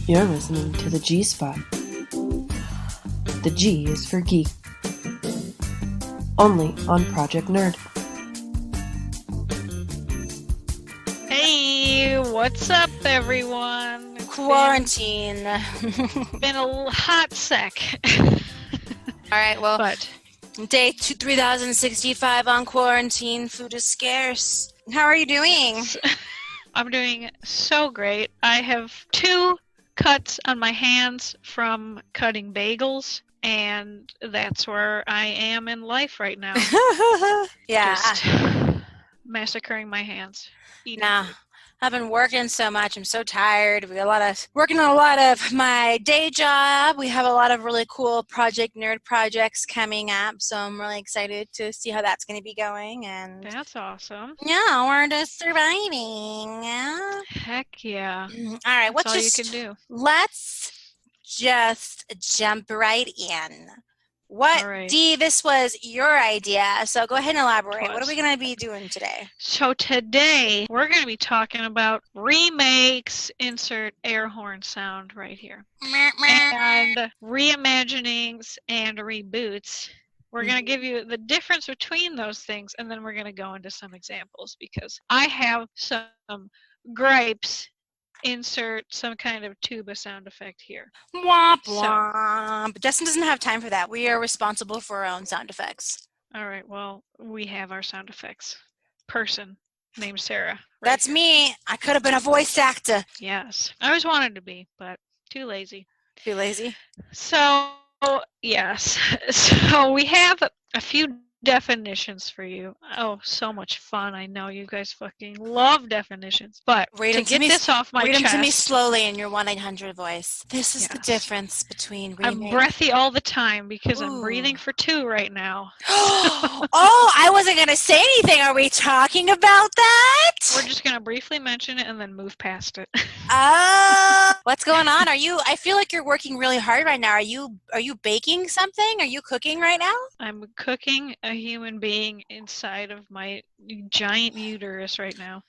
You're listening to the G Spot. The G is for Geek. Only on Project Nerd. Hey, what's up, everyone? Quarantine. Been a hot sec. All right, well, But day 3065 on quarantine. Food is scarce. How are you doing? I'm doing so great. I have 2 cuts on my hands from cutting bagels, and that's where I am in life right now. Yeah. Just massacring my hands. Nah, I've been working so much. I'm so tired. We got working on a lot of my day job. We have a lot of really cool Project Nerd projects coming up, so I'm really excited to see how that's going to be going. And That's awesome. yeah, we're just surviving. Yeah. Heck yeah. All right, That's all you can do. Let's just jump right in. What, All right. Dee, this was your idea, so go ahead and elaborate. What are Plus. we going to be doing today? So today we're going to be talking about remakes, insert air horn sound right here, and reimaginings and reboots. We're going to give you the difference between those things, and then we're going to go into some examples because I have some gripes. Insert some kind of tuba sound effect here. Womp womp. But Justin doesn't have time for that. We are responsible for our own sound effects. All right, well, we have our sound effects person named Sarah. Right That's here. me. I could have been a voice actor. Yes, I always wanted to be, but too lazy. Too lazy. So, yes. So we have a few definitions for you. Oh, so much fun. I know you guys fucking love definitions. But to get this off my chest. Read them to me slowly in your 1-800 voice. This is the difference between remake. I'm breathy all the time because I'm breathing for 2 right now. Oh, I wasn't going to say anything. Are we talking about that? We're just going to briefly mention it and then move past it. What's going on? I feel like you're working really hard right now. Are you baking something? Are you cooking right now? I'm cooking a human being inside of my giant uterus right now.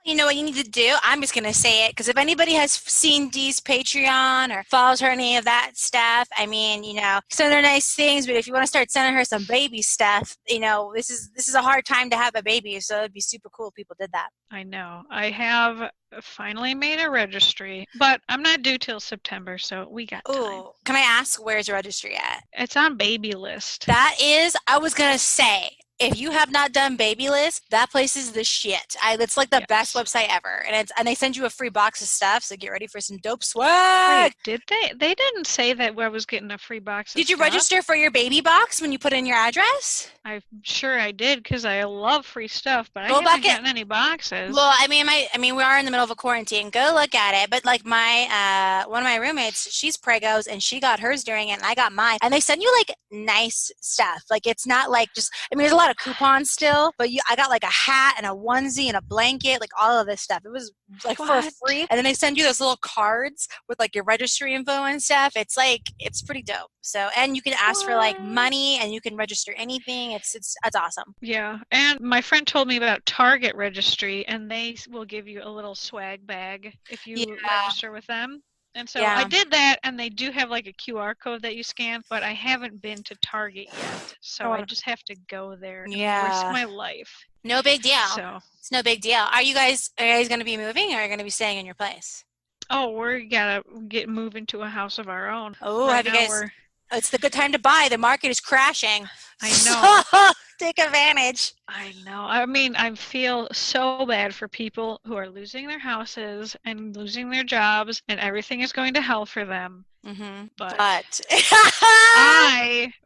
You know what you need to do? I'm just going to say it because if anybody has seen Dee's Patreon or follows her any of that stuff, I mean, send her nice things, but if you want to start sending her some baby stuff, this is a hard time to have a baby, so it'd be super cool if people did that. I know. I have finally made a registry, but I'm not due till September, so we got time. Can I ask where's your registry at? It's on baby list. I was going to say, if you have not done baby list, that place is the shit. It's like the best website ever, and they send you a free box of stuff. So get ready for some dope swag. Wait, did they? They didn't say that I was getting a free box. Did you register for your baby box when you put in your address? I'm sure I did because I love free stuff, but I haven't gotten any boxes. Well, I mean, we are in the middle of a quarantine. Go look at it. But like my one of my roommates, she's pregos, and she got hers during it, and I got mine. And they send you like nice stuff. Like it's not like just. I mean, there's a lot of coupons still, but I got like a hat and a onesie and a blanket, like all of this stuff. It was like for free. And then they send you those little cards with like your registry info and stuff. It's pretty dope. So, and you can ask for like money and you can register anything. It's awesome. Yeah. And my friend told me about Target registry, and they will give you a little swag bag if you register with them. And so I did that, and they do have like a QR code that you scan, but I haven't been to Target yet. So I just have to go there and risk my life. No big deal. So it's no big deal. Are you guys going to be moving, or are you going to be staying in your place? Oh, we're gotta move into a house of our own. Oh, have you guys? It's the good time to buy. The market is crashing. I know. So, take advantage. I know. I mean, I feel so bad for people who are losing their houses and losing their jobs, and everything is going to hell for them. Mm-hmm. But I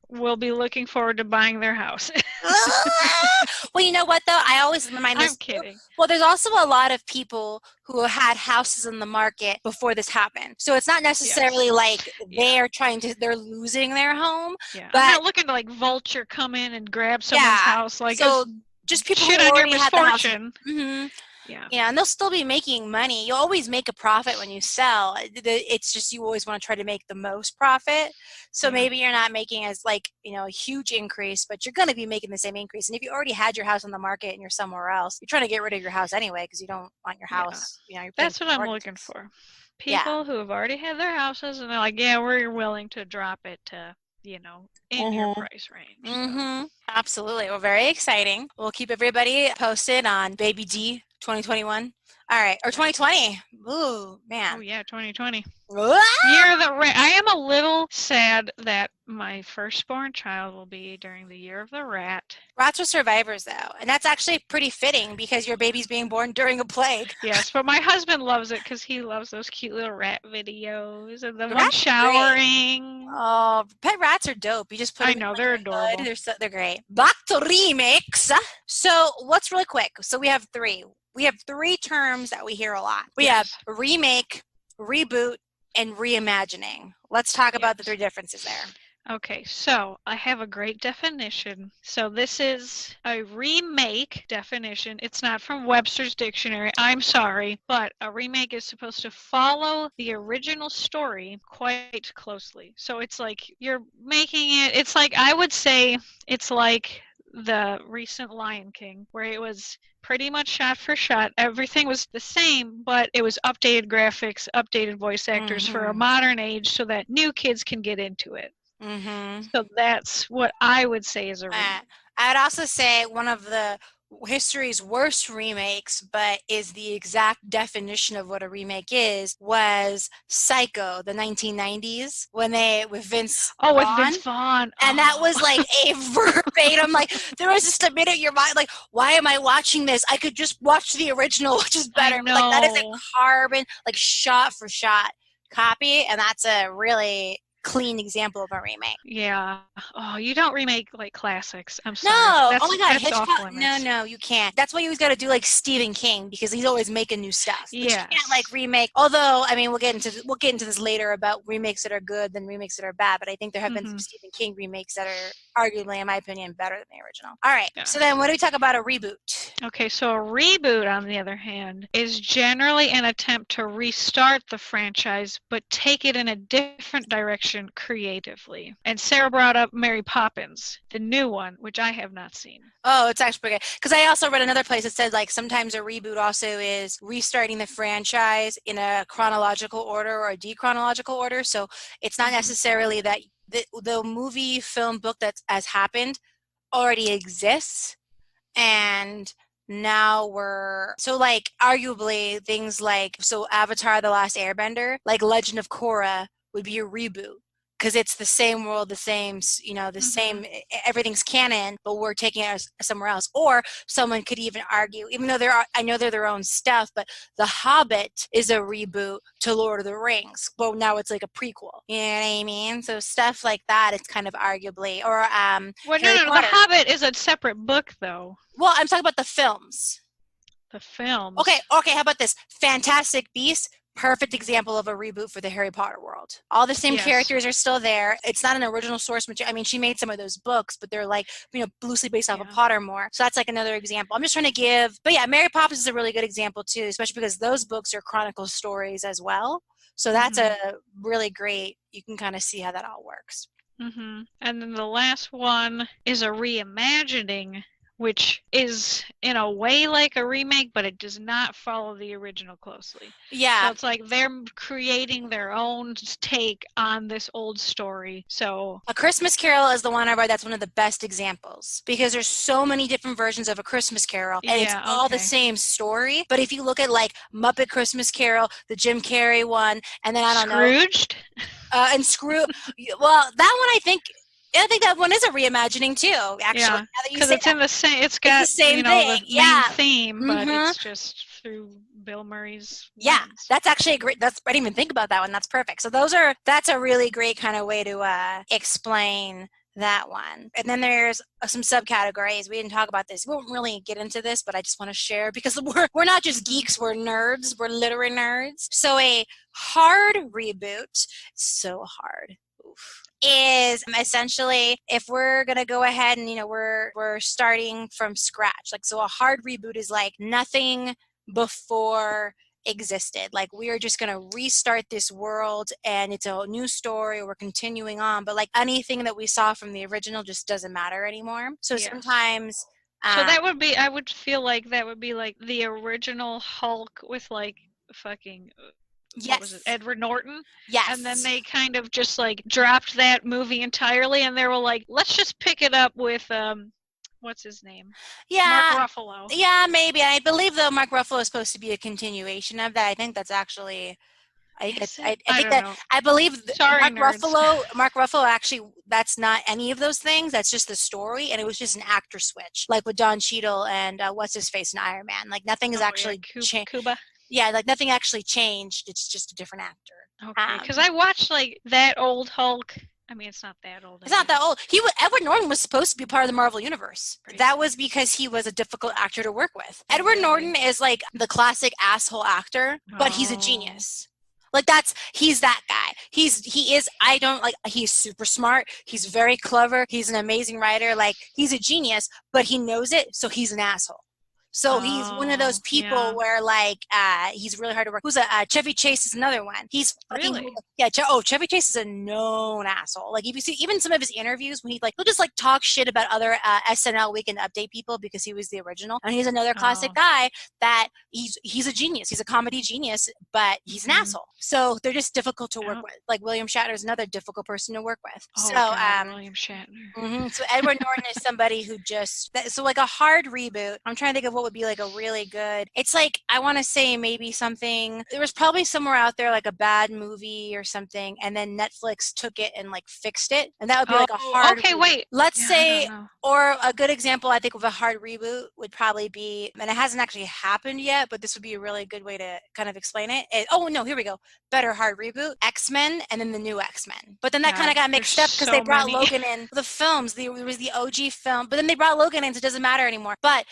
will be looking forward to buying their house. Well, you know what, though? I always remind this. I'm kidding. Well, there's also a lot of people who had houses in the market before this happened. So it's not necessarily like they're losing their home. Yeah. But I'm not looking to like vulture come in and grab someone's house. Like, so just people shit who on your already had the house. misfortune. Mm-hmm. Yeah. And they'll still be making money. You'll always make a profit when you sell. It's just you always want to try to make the most profit. So maybe you're not making as a huge increase, but you're going to be making the same increase. And if you already had your house on the market and you're somewhere else, you're trying to get rid of your house anyway because you don't want your house. You're That's what I'm mortgages. looking for. People who have already had their houses and they're like, yeah, we're willing to drop it to, in your price range. So. Absolutely. Well, very exciting. We'll keep everybody posted on Baby D 2021. All right. Or 2020. Ooh, man. Oh, yeah, 2020. Ah! Year of the rat. I am a little sad that my firstborn child will be during the year of the rat. Rats are survivors, though. And that's actually pretty fitting because your baby's being born during a plague. Yes, but my husband loves it because he loves those cute little rat videos and the one Rats are showering. Oh, pet rats are dope. You just put them in they're the adorable. hood. They're great. Back to remakes. So what's really quick? So we have three. We have three terms that we hear a lot. We have remake, reboot, and reimagining. Let's talk about the three differences there. Okay, so I have a great definition. So this is a remake definition. It's not from Webster's Dictionary. I'm sorry, but a remake is supposed to follow the original story quite closely. So it's like you're making it, it's like, I would say it's like the recent Lion King, where it was pretty much shot for shot. Everything was the same, but it was updated graphics, updated voice actors for a modern age so that new kids can get into it. So that's what I would say is a remake. I'd also say one of the history's worst remakes, but is the exact definition of what a remake is, was Psycho, the 1990s, with Vince Vaughn. With Vince Vaughn. And that was like a verbatim, like there was just a minute in your mind, like, why am I watching this? I could just watch the original, which is better. But, like, that is a carbon, like, shot for shot copy, and that's a really clean example of a remake. Yeah. Oh, you don't remake like classics. I'm sorry. No. Oh my God, Hitchcock. No, you can't. That's why you always got to do like Stephen King because he's always making new stuff. But you can't like remake. Although, I mean, we'll get into this later about remakes that are good than remakes that are bad. But I think there have been some Stephen King remakes that are arguably, in my opinion, better than the original. All right. Yeah. So then, what do we talk about a reboot? Okay, so a reboot, on the other hand, is generally an attempt to restart the franchise, but take it in a different direction creatively. And Sarah brought up Mary Poppins, the new one, which I have not seen. Oh, it's actually pretty good. Because I also read another place that said like sometimes a reboot also is restarting the franchise in a chronological order or a dechronological order. So it's not necessarily that the movie, film, book that has happened already exists, and now so like arguably things like Avatar: The Last Airbender, like Legend of Korra would be a reboot because it's the same world, the same same, everything's canon, but we're taking it somewhere else. Or someone could even argue, even though I know they're their own stuff, but The Hobbit is a reboot to Lord of the Rings, but now it's like a prequel. You know what I mean? So stuff like that, it's kind of arguably, or well, no, The Hobbit is a separate book, though. Well, I'm talking about the films. The films. Okay, how about this? Fantastic Beasts. Perfect example of a reboot for the Harry Potter world. All the same characters are still there. It's not an original source material. I mean, she made some of those books, but they're like, loosely based off of Pottermore. So that's like another example. I'm just trying to give, but yeah, Mary Poppins is a really good example too, especially because those books are chronicle stories as well. So that's a really great, you can kind of see how that all works. And then the last one is a reimagining, which is in a way like a remake, but it does not follow the original closely. Yeah. So it's like they're creating their own take on this old story. So A Christmas Carol is the one I read that's one of the best examples because there's so many different versions of A Christmas Carol and it's all the same story. But if you look at like Muppet Christmas Carol, the Jim Carrey one, and then Scrooged? And Scrooge. Well, that one I think that one is a reimagining too. Actually, because it's in the same. It's got the same thing. The main theme, but it's just through Bill Murray's. Yeah, that's actually a great. I didn't even think about that one. That's perfect. So that's a really great kind of way to explain that one. And then there's some subcategories. We didn't talk about this. We won't really get into this, but I just want to share because we're not just geeks. We're nerds. We're literary nerds. So a hard reboot. So hard. Oof. Is essentially if we're gonna go ahead and we're starting from scratch, like so a hard reboot is like nothing before existed. Like, we are just going to restart this world and it's a new story, we're continuing on, but like anything that we saw from the original just doesn't matter anymore. So Yes. sometimes So that would be, I would feel like that would be like the original Hulk with like fucking, what was it, Edward Norton? Yes. And then they kind of just like dropped that movie entirely and they were like, let's just pick it up with, what's his name? Yeah. Mark Ruffalo. Yeah, maybe. I believe though Mark Ruffalo is supposed to be a continuation of that. I think that's actually I believe Sorry, Mark Ruffalo actually, that's not any of those things. That's just the story, and it was just an actor switch, like with Don Cheadle and what's his face in Iron Man. Like nothing is actually changed. Cuba. Yeah, like nothing actually changed. It's just a different actor. Okay, because I watched like that old Hulk. I mean, it's not that old. It's not that old. Edward Norton was supposed to be part of the Marvel Universe. That was because he was a difficult actor to work with. Edward Norton is like the classic asshole actor, but he's a genius. Like he's that guy. He's super smart. He's very clever. He's an amazing writer. Like, he's a genius, but he knows it, so he's an asshole. So he's one of those people where like he's really hard to work. Chevy Chase is another one. He's really Chevy Chase is a known asshole. Like, if you see even some of his interviews when he'll just like talk shit about other SNL Weekend Update people because he was the original. And he's another classic guy that he's a genius. He's a comedy genius, but he's an asshole. So they're just difficult to work with. Like, William Shatner is another difficult person to work with. William Shatner. So Edward Norton is somebody who like a hard reboot. I'm trying to think of what would be like a really good, it's like, I want to say maybe something, there was probably somewhere out there like a bad movie or something, and then Netflix took it and like fixed it, and that would be like a hard reboot. Let's say, or a good example I think of a hard reboot would probably be, and it hasn't actually happened yet, but this would be a really good way to kind of explain it. Here we go, better hard reboot, X-Men and then the new X-Men. But then that kind of got mixed up because they brought Logan in the films. There was the OG film, but then they brought Logan in, so it doesn't matter anymore. But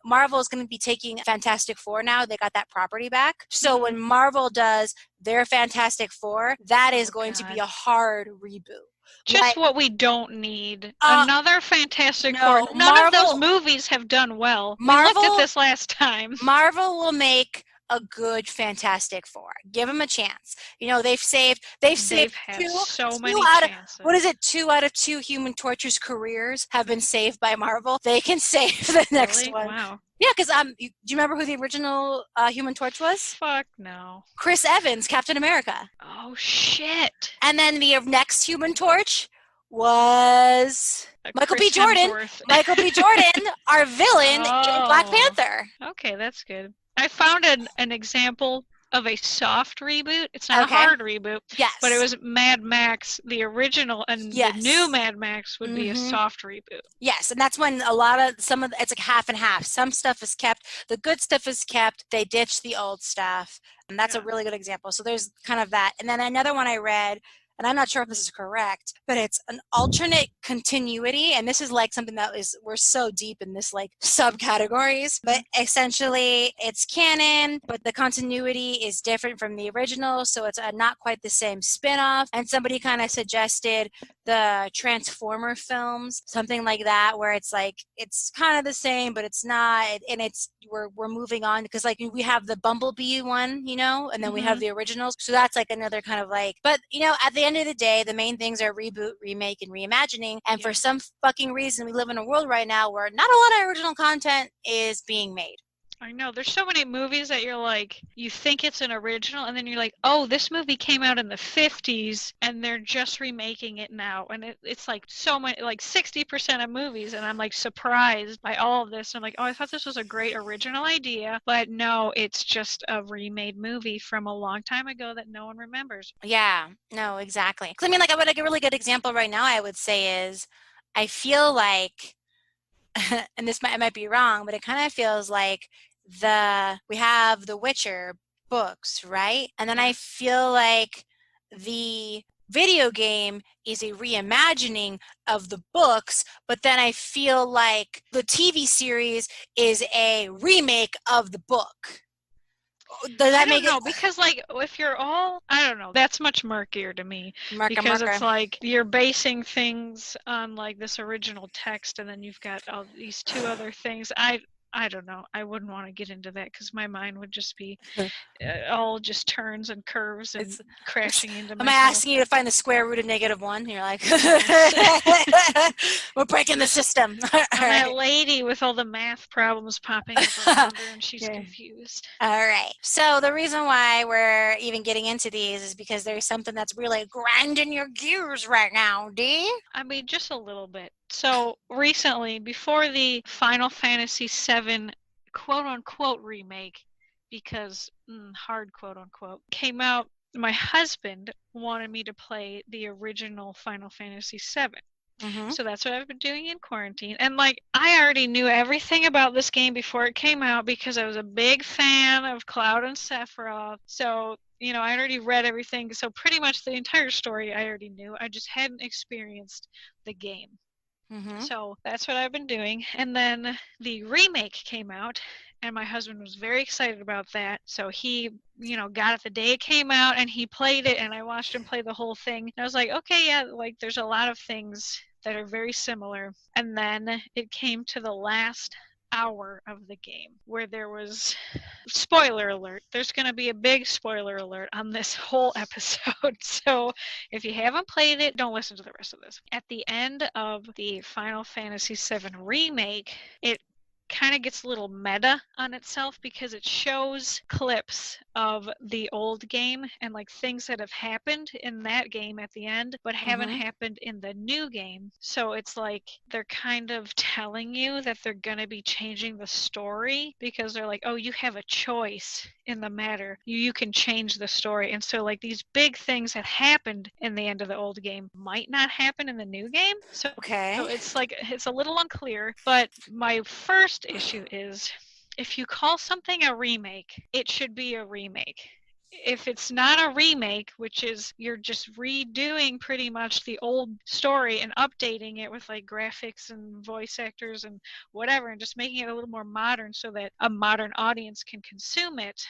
Marvel is going to be taking Fantastic Four now. They got that property back. So when Marvel does their Fantastic Four, that is going to be a hard reboot. Just what we don't need. Another Fantastic Four. None of those movies have done well. We looked at this last time. Marvel will make a good Fantastic Four. Give them a chance. They've saved so many chances. What is it? 2 out of 2 Human Torch's careers have been saved by Marvel. They can save the next one. Wow. Yeah, because do you remember who the original Human Torch was? Fuck no. Chris Evans, Captain America. Oh shit. And then the next Human Torch was Michael B. Jordan. Michael B. Jordan, our villain in Black Panther. Okay, that's good. I found an example of a soft reboot. It's not a hard reboot. Yes. But it was Mad Max, the original, and the new Mad Max would be a soft reboot. Yes, and that's when it's like half and half. Some stuff is kept. The good stuff is kept. They ditch the old stuff. And that's a really good example. So there's kind of that. And then another one I read, and I'm not sure if this is correct, but it's an alternate continuity. And this is like something we're so deep in this like subcategories, but essentially it's canon, but the continuity is different from the original. So it's not quite the same spin-off. And somebody kind of suggested the Transformer films, something like that, where it's like, it's kind of the same, but it's not. And we're moving on because like we have the Bumblebee one, and then we have the originals. So that's like another kind of like, but at the end of the day, the main things are reboot, remake, and reimagining. And for some fucking reason, we live in a world right now where not a lot of original content is being made. I know. There's so many movies that you're like, you think it's an original, and then you're like, oh, this movie came out in the 50s, and they're just remaking it now. And it's like so many, like 60% of movies, and I'm like surprised by all of this. I'm like, oh, I thought this was a great original idea, but no, it's just a remade movie from a long time ago that no one remembers. Yeah, no, exactly. 'Cause I mean, like a really good example right now, I would say is, I feel like, and I might be wrong, but it kind of feels like we have the Witcher books, right? And then I feel like the video game is a reimagining of the books, but then I feel like the TV series is a remake of the book. Does that make it? Because like if you're all, I don't know, that's much murkier to me. Because it's like you're basing things on like this original text, and then you've got all these 2 other things. I don't know. I wouldn't want to get into that because my mind would just be all just turns and curves and crashing into Am myself. I asking you to find the square root of -1? You're like, we're breaking the system. I'm that lady with all the math problems popping up around her, and she's confused. All right. So the reason why we're even getting into these is because there's something that's really grinding your gears right now, Dee. I mean, just a little bit. So recently, before the Final Fantasy VII quote-unquote remake, because hard quote-unquote, came out, my husband wanted me to play the original Final Fantasy VII. Mm-hmm. So that's what I've been doing in quarantine. And like, I already knew everything about this game before it came out because I was a big fan of Cloud and Sephiroth. So, you know, I already read everything. So pretty much the entire story I already knew. I just hadn't experienced the game. Mm-hmm. So that's what I've been doing. And then the remake came out, and my husband was very excited about that. So he, you know, got it the day it came out, and he played it, and I watched him play the whole thing. And I was like, okay, yeah, like there's a lot of things that are very similar. And then it came to the last hour of the game where there was spoiler alert. There's going to be a big spoiler alert on this whole episode. So if you haven't played it, don't listen to the rest of this. At the end of the Final Fantasy VII remake, it kind of gets a little meta on itself because it shows clips of the old game and like things that have happened in that game at the end but haven't happened in the new game. So it's like they're kind of telling you that they're going to be changing the story because they're like, oh, you have a choice in the matter. You can change the story. And so like these big things that happened in the end of the old game might not happen in the new game. So it's like it's a little unclear. But my first issue is if you call something a remake, it should be a remake. If it's not a remake, which is you're just redoing pretty much the old story and updating it with like graphics and voice actors and whatever and just making it a little more modern so that a modern audience can consume it,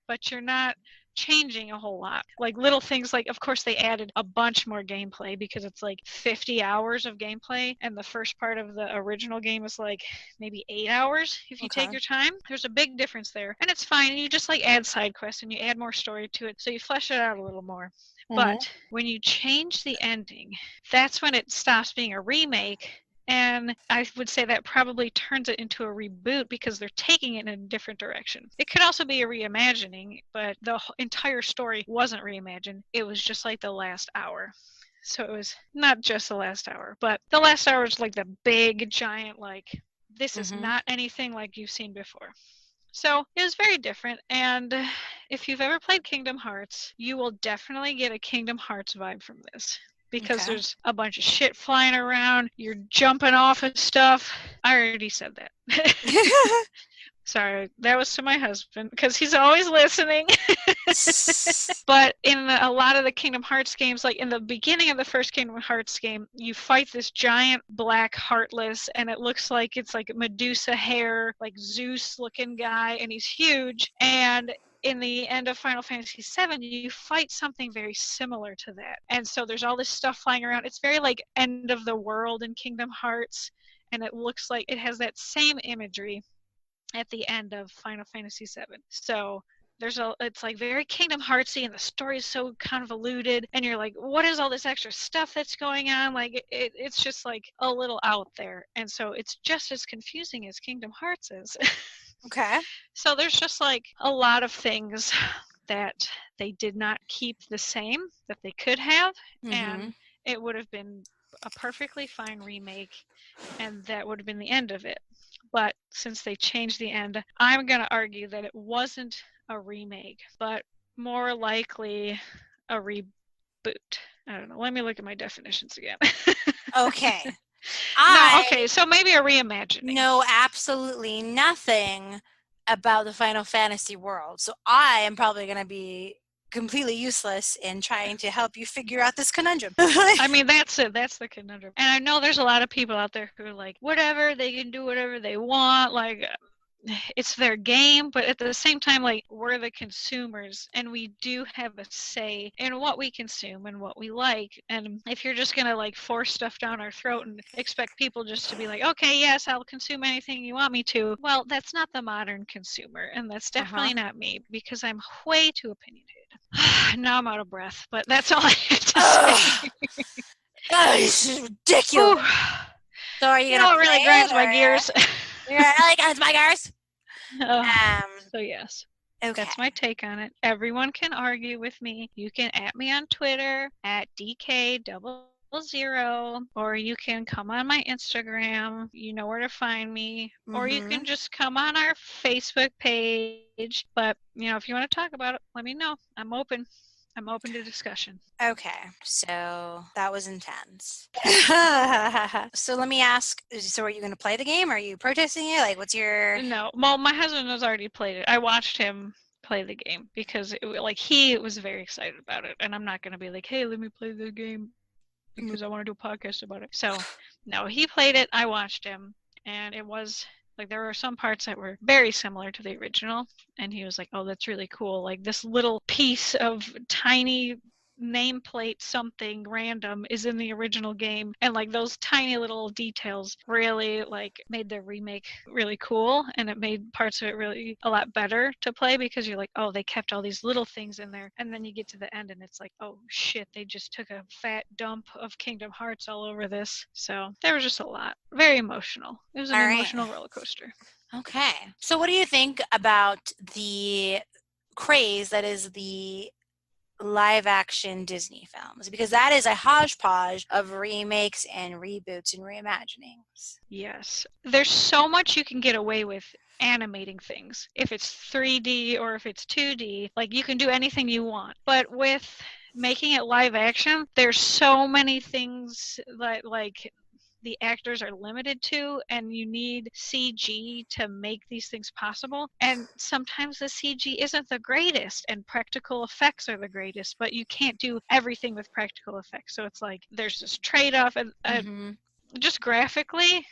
but you're not changing a whole lot. Like little things like, of course, they added a bunch more gameplay because it's like 50 hours of gameplay, and the first part of the original game is like maybe 8 hours if you take your time. There's a big difference there, and it's fine. You just like add side quests and you add more story to it, so you flesh it out a little more. But when you change the ending, that's when it stops being a remake. And I would say that probably turns it into a reboot because they're taking it in a different direction. It could also be a reimagining, but the entire story wasn't reimagined. It was just like the last hour. So it was not just the last hour, but the last hour is like the big, giant, like, this is not anything like you've seen before. So it was very different, and if you've ever played Kingdom Hearts, you will definitely get a Kingdom Hearts vibe from this. Because there's a bunch of shit flying around, you're jumping off of stuff. I already said that. Sorry, that was to my husband, because he's always listening. But in a lot of the Kingdom Hearts games, like in the beginning of the first Kingdom Hearts game, you fight this giant black Heartless, and it looks like it's like Medusa hair, like Zeus-looking guy, and he's huge. And in the end of Final Fantasy VII, you fight something very similar to that. And so there's all this stuff flying around. It's very like end of the world in Kingdom Hearts, and it looks like it has that same imagery at the end of Final Fantasy VII. So it's like very Kingdom Heartsy, and the story is so convoluted, and you're like, what is all this extra stuff that's going on? Like it's just like a little out there, and so it's just as confusing as Kingdom Hearts is. Okay. So there's just like a lot of things that they did not keep the same that they could have, and it would have been a perfectly fine remake, and that would have been the end of it. But since they changed the end, I'm going to argue that it wasn't a remake, but more likely a reboot. I don't know. Let me look at my definitions again. Okay. So maybe a reimagining. Know absolutely nothing about the Final Fantasy world, so I am probably going to be completely useless in trying to help you figure out this conundrum. I mean, that's it. That's the conundrum. And I know there's a lot of people out there who are like, whatever, they can do whatever they want. Like, it's their game, but at the same time, like, we're the consumers and we do have a say in what we consume and what we like. And if you're just gonna like force stuff down our throat and expect people just to be like, okay, yes, I'll consume anything you want me to, well, that's not the modern consumer, and that's definitely not me, because I'm way too opinionated. Now I'm out of breath, but that's all I have to say. God, this is ridiculous. So are you gonna it really grinds my gears. Yeah, it really grinds my gears. So yes. Okay. That's my take on it. Everyone can argue with me. You can at me on Twitter at DK00, or you can come on my Instagram. You know where to find me. Or you can just come on our Facebook page. But, if you want to talk about it, let me know. I'm open. I'm open to discussion. Okay, so that was intense. So let me ask, so are you going to play the game? Are you protesting it? Like, what's your... No, well, my husband has already played it. I watched him play the game because he was very excited about it, and I'm not going to be like, hey, let me play the game because I want to do a podcast about it. So, no, he played it, I watched him, and it was... like, there were some parts that were very similar to the original, and he was like, oh, that's really cool. Like, this little piece of tiny nameplate something random is in the original game, and, like, those tiny little details really, like, made the remake really cool, and it made parts of it really a lot better to play, because you're like, oh, they kept all these little things in there, and then you get to the end, and it's like, oh, shit, they just took a fat dump of Kingdom Hearts all over this. So there was just a lot. Very emotional. It was an emotional roller coaster. Okay. So what do you think about the craze that is the live action Disney films? Because that is a hodgepodge of remakes and reboots and reimaginings. Yes. There's so much you can get away with animating things. If it's 3D or if it's 2D, like, you can do anything you want. But with making it live action, there's so many things that, like, the actors are limited to, and you need CG to make these things possible. And sometimes the CG isn't the greatest, and practical effects are the greatest, but you can't do everything with practical effects. So it's like there's this trade-off, and just graphically,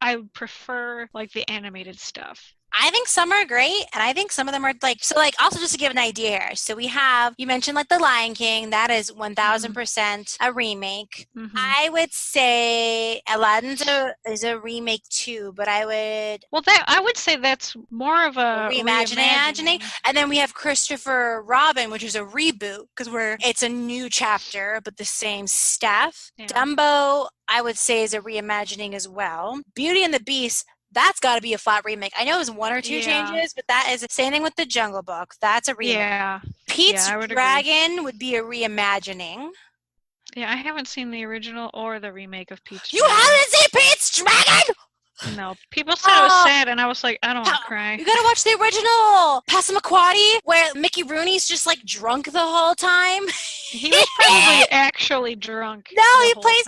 I prefer, like, the animated stuff. I think some are great, and I think some of them are like, so, like, also just to give an idea here. So we have, you mentioned, like, The Lion King, that is 1000% a remake. I would say Aladdin is a remake too, but I would say that's more of a reimagining. And then we have Christopher Robin, which is a reboot, because it's a new chapter, but the same stuff. Yeah. Dumbo, I would say, is a reimagining as well. Beauty and the Beast, that's got to be a flat remake. I know it was one or two changes, but that is the same thing with the Jungle Book. That's a remake. Yeah. Pete's Dragon would be a reimagining. Yeah, I haven't seen the original or the remake of Pete's Dragon. You haven't seen Pete's Dragon? No, people said it was sad, and I was like, I don't want to cry. You gotta watch the original Passamaquoddy, where Mickey Rooney's just, like, drunk the whole time. He was probably actually drunk. No, he plays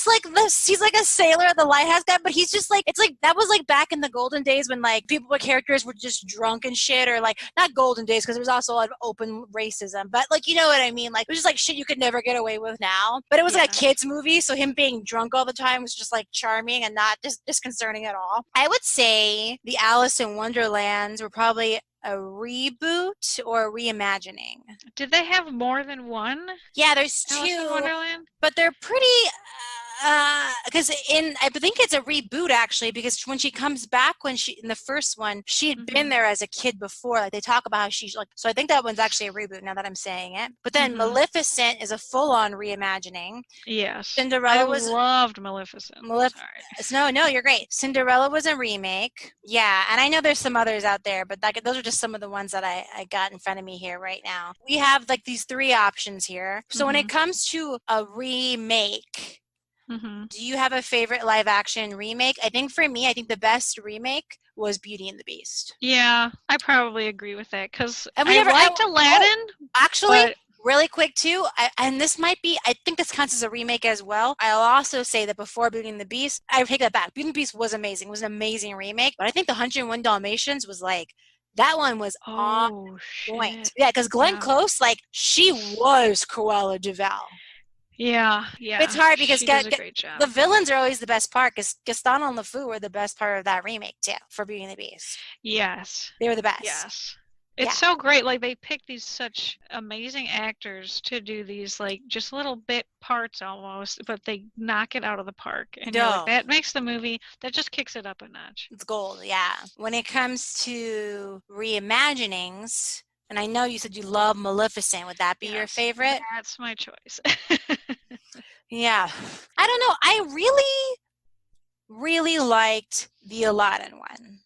like this. He's like a sailor, the lighthouse guy, but he's just like, it's like, that was like back in the golden days when, like, people with characters were just drunk and shit, or, like, not golden days, because there was also a lot of open racism, but, like, you know what I mean? Like, it was just like shit you could never get away with now. But it was like a kid's movie, so him being drunk all the time was just, like, charming and not just disconcerting at all. I would say the Alice in Wonderlands were probably a reboot or a reimagining. Did they have more than one? Yeah, there's Alice two. In Wonderland? But they're pretty... because I think it's a reboot, actually, because when she comes back, in the first one, she had been there as a kid before. Like, they talk about how she's like, so I think that one's actually a reboot now that I'm saying it. But then Maleficent is a full-on reimagining. Yes. Cinderella loved Maleficent. Sorry. No, you're great. Cinderella was a remake. Yeah, and I know there's some others out there, but those are just some of the ones that I got in front of me here right now. We have, like, these three options here. So when it comes to a remake, do you have a favorite live action remake? I think for me, the best remake was Beauty and the Beast. Yeah, I probably agree with that, because I liked Aladdin. Actually, really quick too, and this might be, I think this counts as a remake as well. I'll also say that before Beauty and the Beast, I take that back. Beauty and the Beast was amazing. It was an amazing remake, but I think the 101 Dalmatians was like, that one was on point. Yeah, because Glenn Close, like, she was Cruella de Vil. Yeah. It's hard because she does a great job. the villains are always the best part, because Gaston and LeFou were the best part of that remake too, for Beauty and the Beast. Yes. They were the best. Yes. It's so great. Like, they pick these such amazing actors to do these, like, just little bit parts almost, but they knock it out of the park. And you're like, that makes the movie, that just kicks it up a notch. It's gold, yeah. When it comes to reimaginings, and I know you said you love Maleficent, would that be your favorite? That's my choice. Yeah. I don't know. I really, really liked the Aladdin one.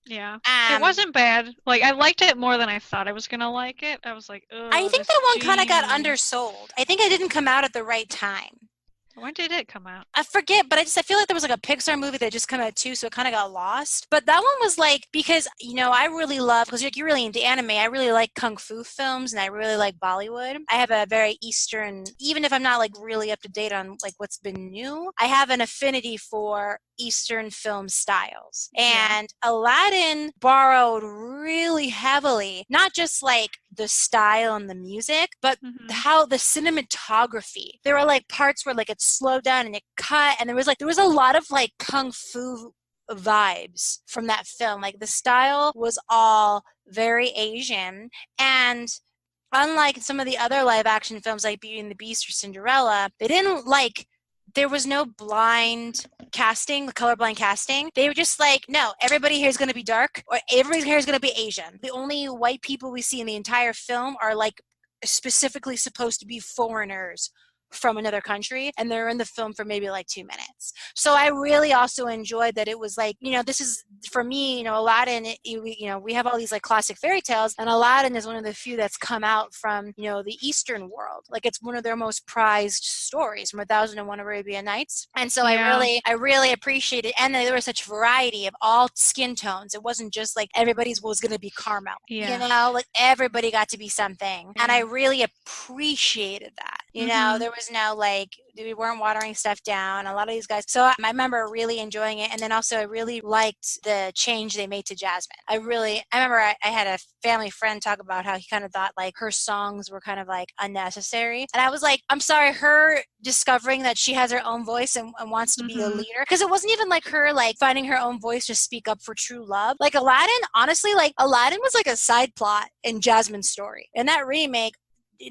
Yeah. It wasn't bad. Like, I liked it more than I thought I was going to like it. I was like, ugh. I think that one kind of got undersold. I think it didn't come out at the right time. When did it come out? I forget, but I feel like there was like a Pixar movie that just came out too, so it kind of got lost. But that one was like, because, I really love, because you're really into anime, I really like kung fu films, and I really like Bollywood. I have a very Eastern, even if I'm not like really up to date on like what's been new, I have an affinity for Eastern film styles. And Aladdin borrowed really heavily, not just like the style and the music, but how the cinematography. There were like parts where like it slowed down and it cut, and there was a lot of like kung fu vibes from that film. Like, the style was all very Asian, and unlike some of the other live action films like Beauty and the Beast or Cinderella, there was no blind casting, the colorblind casting. They were just like, no, everybody here is going to be dark, or everybody here is going to be Asian. The only white people we see in the entire film are like specifically supposed to be foreigners from another country, and they're in the film for maybe like 2 minutes. So I really also enjoyed that it was like, this is, for me, Aladdin, we have all these like classic fairy tales, and Aladdin is one of the few that's come out from, the Eastern world. Like, it's one of their most prized stories from 1001 Arabian Nights. And so I really appreciated it. And there was such variety of all skin tones. It wasn't just like everybody's was going to be caramel, like everybody got to be something. And I really appreciated that. There was no like, we weren't watering stuff down. A lot of these guys. So I remember really enjoying it. And then also I really liked the change they made to Jasmine. I remember I had a family friend talk about how he kind of thought like her songs were kind of like unnecessary. And I was like, I'm sorry, her discovering that she has her own voice and wants to be a leader. Because it wasn't even like her like finding her own voice to speak up for true love. Like, Aladdin, honestly, like Aladdin was like a side plot in Jasmine's story. In that remake,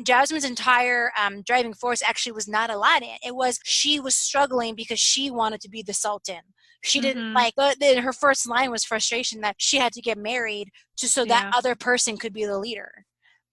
Jasmine's entire driving force actually was not Aladdin. It was she was struggling because she wanted to be the Sultan. She didn't like, her first line was frustration that she had to get married so that other person could be the leader.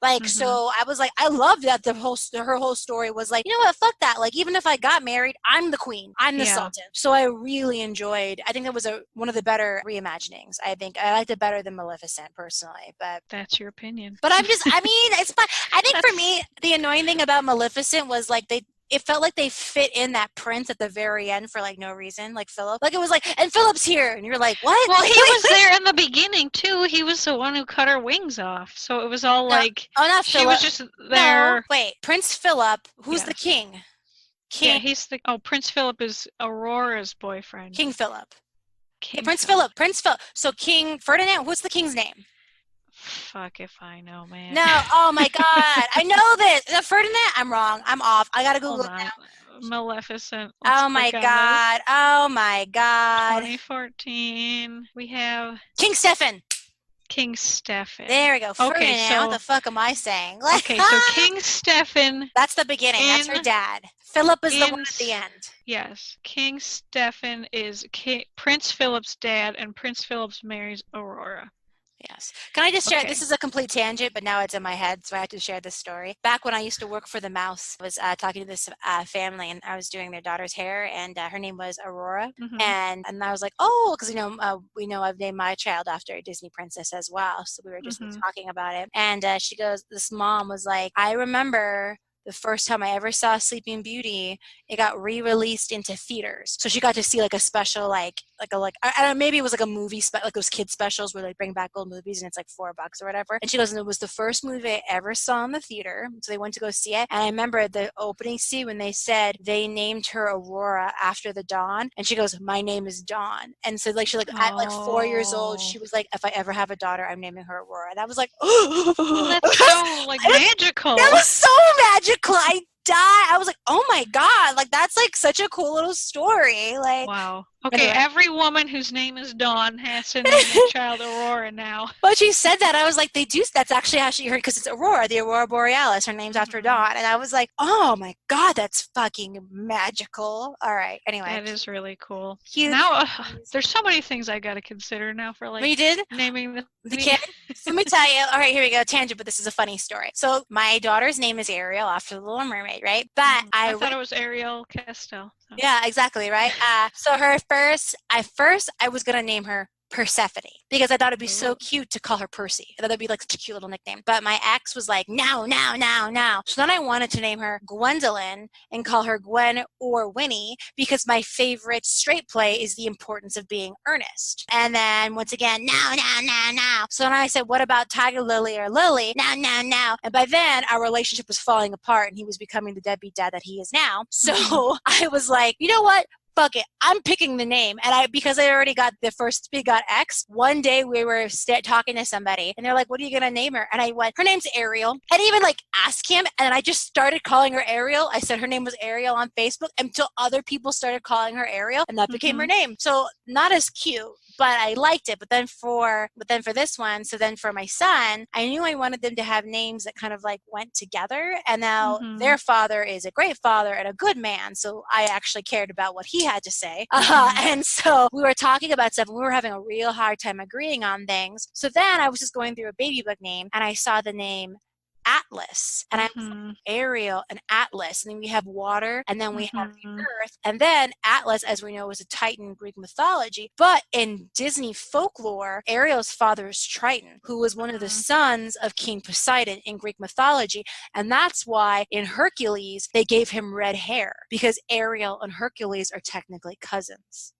Like, so I was like, I loved that her whole story was like, you know what, fuck that. Like, even if I got married, I'm the queen. I'm the Sultan. So I really enjoyed, I think that was one of the better reimaginings. I think I liked it better than Maleficent personally, but. That's your opinion. But it's fine. I think for me, the annoying thing about Maleficent was like it felt like they fit in that prince at the very end for like no reason, like Philip. Like, it was like, and Philip's here, and you're like, what? Well, he was there in the beginning too. He was the one who cut her wings off, so it was all like, not she Philip. was just there. No, wait, Prince Philip, who's the king? Yeah, Prince Philip is Aurora's boyfriend. King Philip. Prince Philip. So King Ferdinand. What's the king's name? Fuck if I know, man. No, oh my god. I know this. Ferdinand? I'm wrong. I'm off. I gotta Google it now. Maleficent. Oh my god. Oh my god. 2014. We have King Stefan. King Stefan. There we go. Ferdinand. What the fuck am I saying? Okay, so King Stefan. That's the beginning. That's her dad. Philip is the one at the end. Yes. King Stefan is Prince Philip's dad, and Prince Philip's marries Aurora. Yes. Can I just share, this is a complete tangent, but now it's in my head, so I have to share this story. Back when I used to work for the Mouse, I was talking to this family, and I was doing their daughter's hair, and her name was Aurora. And I was like, oh, because, we know I've named my child after a Disney princess as well, so we were just talking about it. And she goes, this mom was like, I remember the first time I ever saw Sleeping Beauty, it got re-released into theaters. So she got to see like a special, I don't know, maybe it was like a movie, like those kids specials where they bring back old movies and it's like $4 or whatever. And she goes, and it was the first movie I ever saw in the theater. So they went to go see it. And I remember the opening scene when they said they named her Aurora after the dawn. And she goes, my name is Dawn. And so at 4 years old, she was like, if I ever have a daughter, I'm naming her Aurora. And I was like, oh, that's so magical. That was so magical. I die. I was like, oh my God, like that's like such a cool little story. Like, wow. Okay, anyway. every woman whose name is Dawn has to name their child Aurora now. But she said that. I was like, they do. That's actually how she heard, because it's Aurora, the Aurora Borealis. Her name's after Dawn. And I was like, oh my God, that's fucking magical. All right. Anyway. That is really cool. Huge. Now, there's so many things I got to consider now for like We did? naming The kid? Let me tell you. All right, here we go. Tangent, but this is a funny story. So my daughter's name is Ariel after the Little Mermaid, right? But I thought it was Ariel Castell. So. Yeah, exactly, right? So I was going to name her Persephone because I thought it'd be so cute to call her Percy. I thought that'd be like such a cute little nickname. But my ex was like, no. So then I wanted to name her Gwendolyn and call her Gwen or Winnie because my favorite straight play is the importance of being earnest. And then once again, no. So then I said, what about Tiger Lily or Lily? No. And by then our relationship was falling apart and he was becoming the deadbeat dad that he is now. So I was like, you know what? Fuck it, I'm picking the name. And because I already got the first, we got X, one day we were talking to somebody and they're like, what are you going to name her? And I went, her name's Ariel. I didn't even like ask him. And I just started calling her Ariel. I said her name was Ariel on Facebook until other people started calling her Ariel and that became her name. So not as cute, but I liked it. But then for this one, so then for my son, I knew I wanted them to have names that kind of like went together. And now their father is a great father and a good man. So I actually cared about what he had to say. And so we were talking about stuff and we were having a real hard time agreeing on things. So then I was just going through a baby book name and I saw the name Atlas and I was like, Ariel and Atlas, and then we have water and then we have the earth, and then Atlas, as we know, is a titan in Greek mythology, but in Disney folklore Ariel's father is Triton, who was one of the sons of King Poseidon in Greek mythology, and that's why in Hercules they gave him red hair because Ariel and Hercules are technically cousins.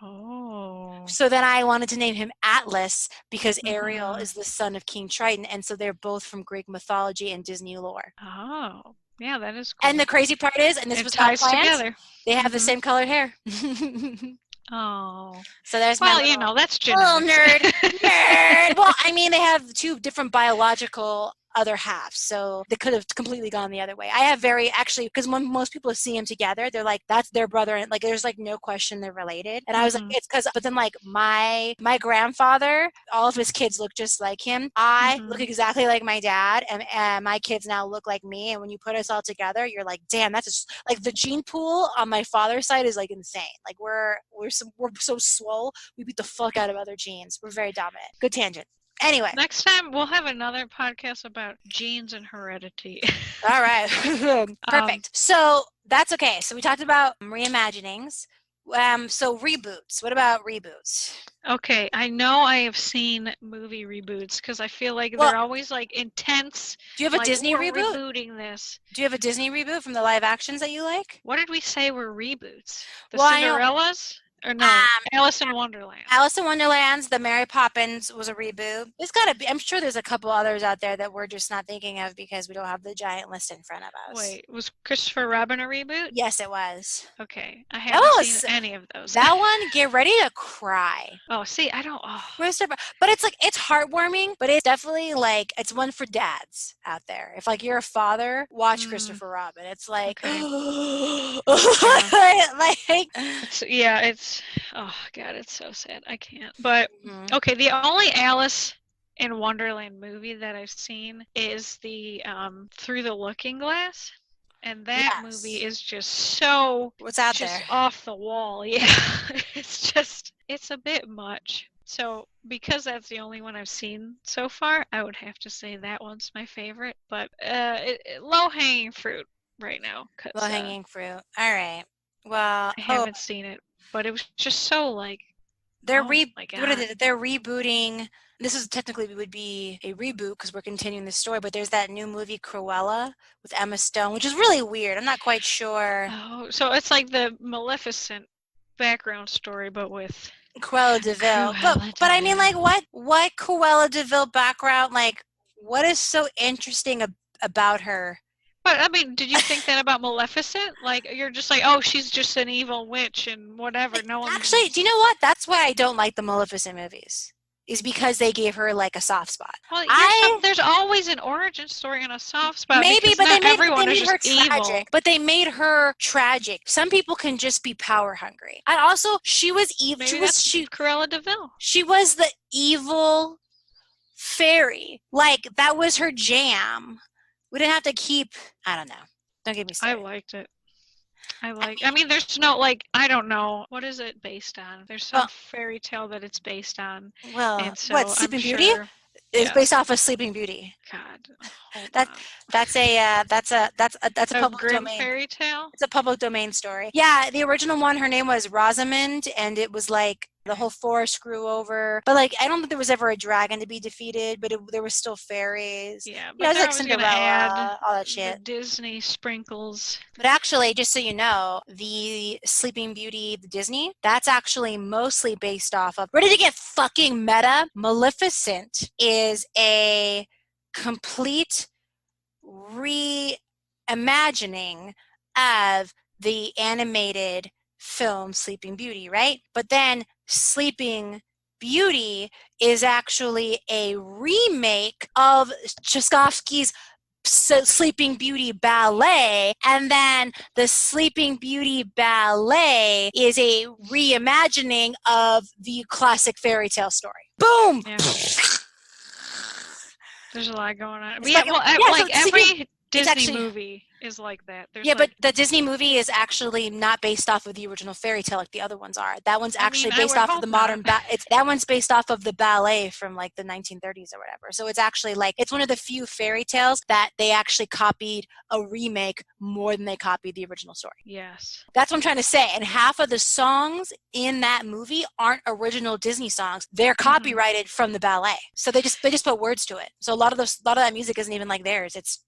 Oh. So then I wanted to name him Atlas because Ariel is the son of King Triton, and so they're both from Greek mythology and Disney lore. Oh, yeah, that is cool. And the crazy part is, and this it was ties not planned, together. They have the same colored hair. Oh. So there's well, my you know, that's little genetics. nerd. Well, I mean, they have two different biological other halves, so they could have completely gone the other way. I have because when most people see them together, they're like, that's their brother, and like there's like no question they're related. And I was like, it's because, but then like my grandfather, all of his kids look just like him. I look exactly like my dad, and my kids now look like me. And when you put us all together, you're like, damn, that's just like the gene pool on my father's side is like insane. Like we're so swole, we beat the fuck out of other genes. We're very dominant. Good tangent. Anyway. Next time, we'll have another podcast about genes and heredity. All right. Perfect. So that's okay. So we talked about reimaginings. So reboots. What about reboots? Okay, I know I have seen movie reboots because I feel like they're always like intense. Do you have a Disney reboot? Rebooting this. Do you have a Disney reboot from the live actions that you like? What did we say were reboots? The Cinderellas? Or no, Alice in Wonderland. Alice in Wonderland's, the Mary Poppins was a reboot. There's got to be, I'm sure there's a couple others out there that we're just not thinking of because we don't have the giant list in front of us. Wait, was Christopher Robin a reboot? Yes, it was. Okay, I haven't seen any of those. That one, get ready to cry. Oh, see, I don't, but it's like, it's heartwarming, but it's definitely like, it's one for dads out there. If like you're a father, watch Christopher Robin. It's like, it's oh god, it's so sad. I can't. But okay, the only Alice in Wonderland movie that I've seen is the Through the Looking Glass, and that movie is just so off the wall. Yeah, it's a bit much. So because that's the only one I've seen so far, I would have to say that one's my favorite. But low hanging fruit right now. Low hanging fruit. All right. Well, I haven't seen it. But it was just so like they're they're rebooting. This is technically would be a reboot because we're continuing the story. But there's that new movie Cruella with Emma Stone, which is really weird. I'm not quite sure. Oh, so it's like the Maleficent background story, but with Cruella de Vil. But I mean, like what Cruella de Vil background? Like, what is so interesting about her? But, I mean, did you think that about Maleficent? Like, you're just like, oh, she's just an evil witch and whatever. No one. Actually, do you know what? That's why I don't like the Maleficent movies. is because they gave her like a soft spot. Well, there's always an origin story and a soft spot. Maybe, but not they everyone made is her just tragic. evil. But they made her tragic. Some people can just be power hungry. And also, she was evil. Maybe that's Cruella de Vil. She was the evil fairy. Like, that was her jam. We didn't have to keep, I don't know. Don't get me started. I liked it. I mean, there's no, like, I don't know. What is it based on? There's some fairy tale that it's based on. Well, and so what, Sleeping Beauty? Sure, it's based off of Sleeping Beauty. God. That's a public Grimm domain fairy tale? It's a public domain story. Yeah, the original one, her name was Rosamund, and it was like the whole forest grew over. But like, I don't think there was ever a dragon to be defeated, but there was still fairies. Yeah, but it was like Cinderella, all that shit. The Disney sprinkles. But actually, just so you know, the Sleeping Beauty, the Disney, that's actually mostly based off of, ready to get fucking meta? Maleficent is a complete reimagining of the animated film Sleeping Beauty, right? But then Sleeping Beauty is actually a remake of Tchaikovsky's Sleeping Beauty ballet, and then the Sleeping Beauty ballet is a reimagining of the classic fairy tale story. Boom! Yeah. There's a lot going on. Every Disney movie is like that. But the Disney movie is actually not based off of the original fairy tale like the other ones are. That one's actually based off of the modern that one's based off of the ballet from like the 1930s or whatever. So it's actually like, it's one of the few fairy tales that they actually copied a remake more than they copied the original story. Yes. That's what I'm trying to say. And half of the songs in that movie aren't original Disney songs. They're copyrighted from the ballet. So they just put words to it. So a lot of that music isn't even like theirs. It's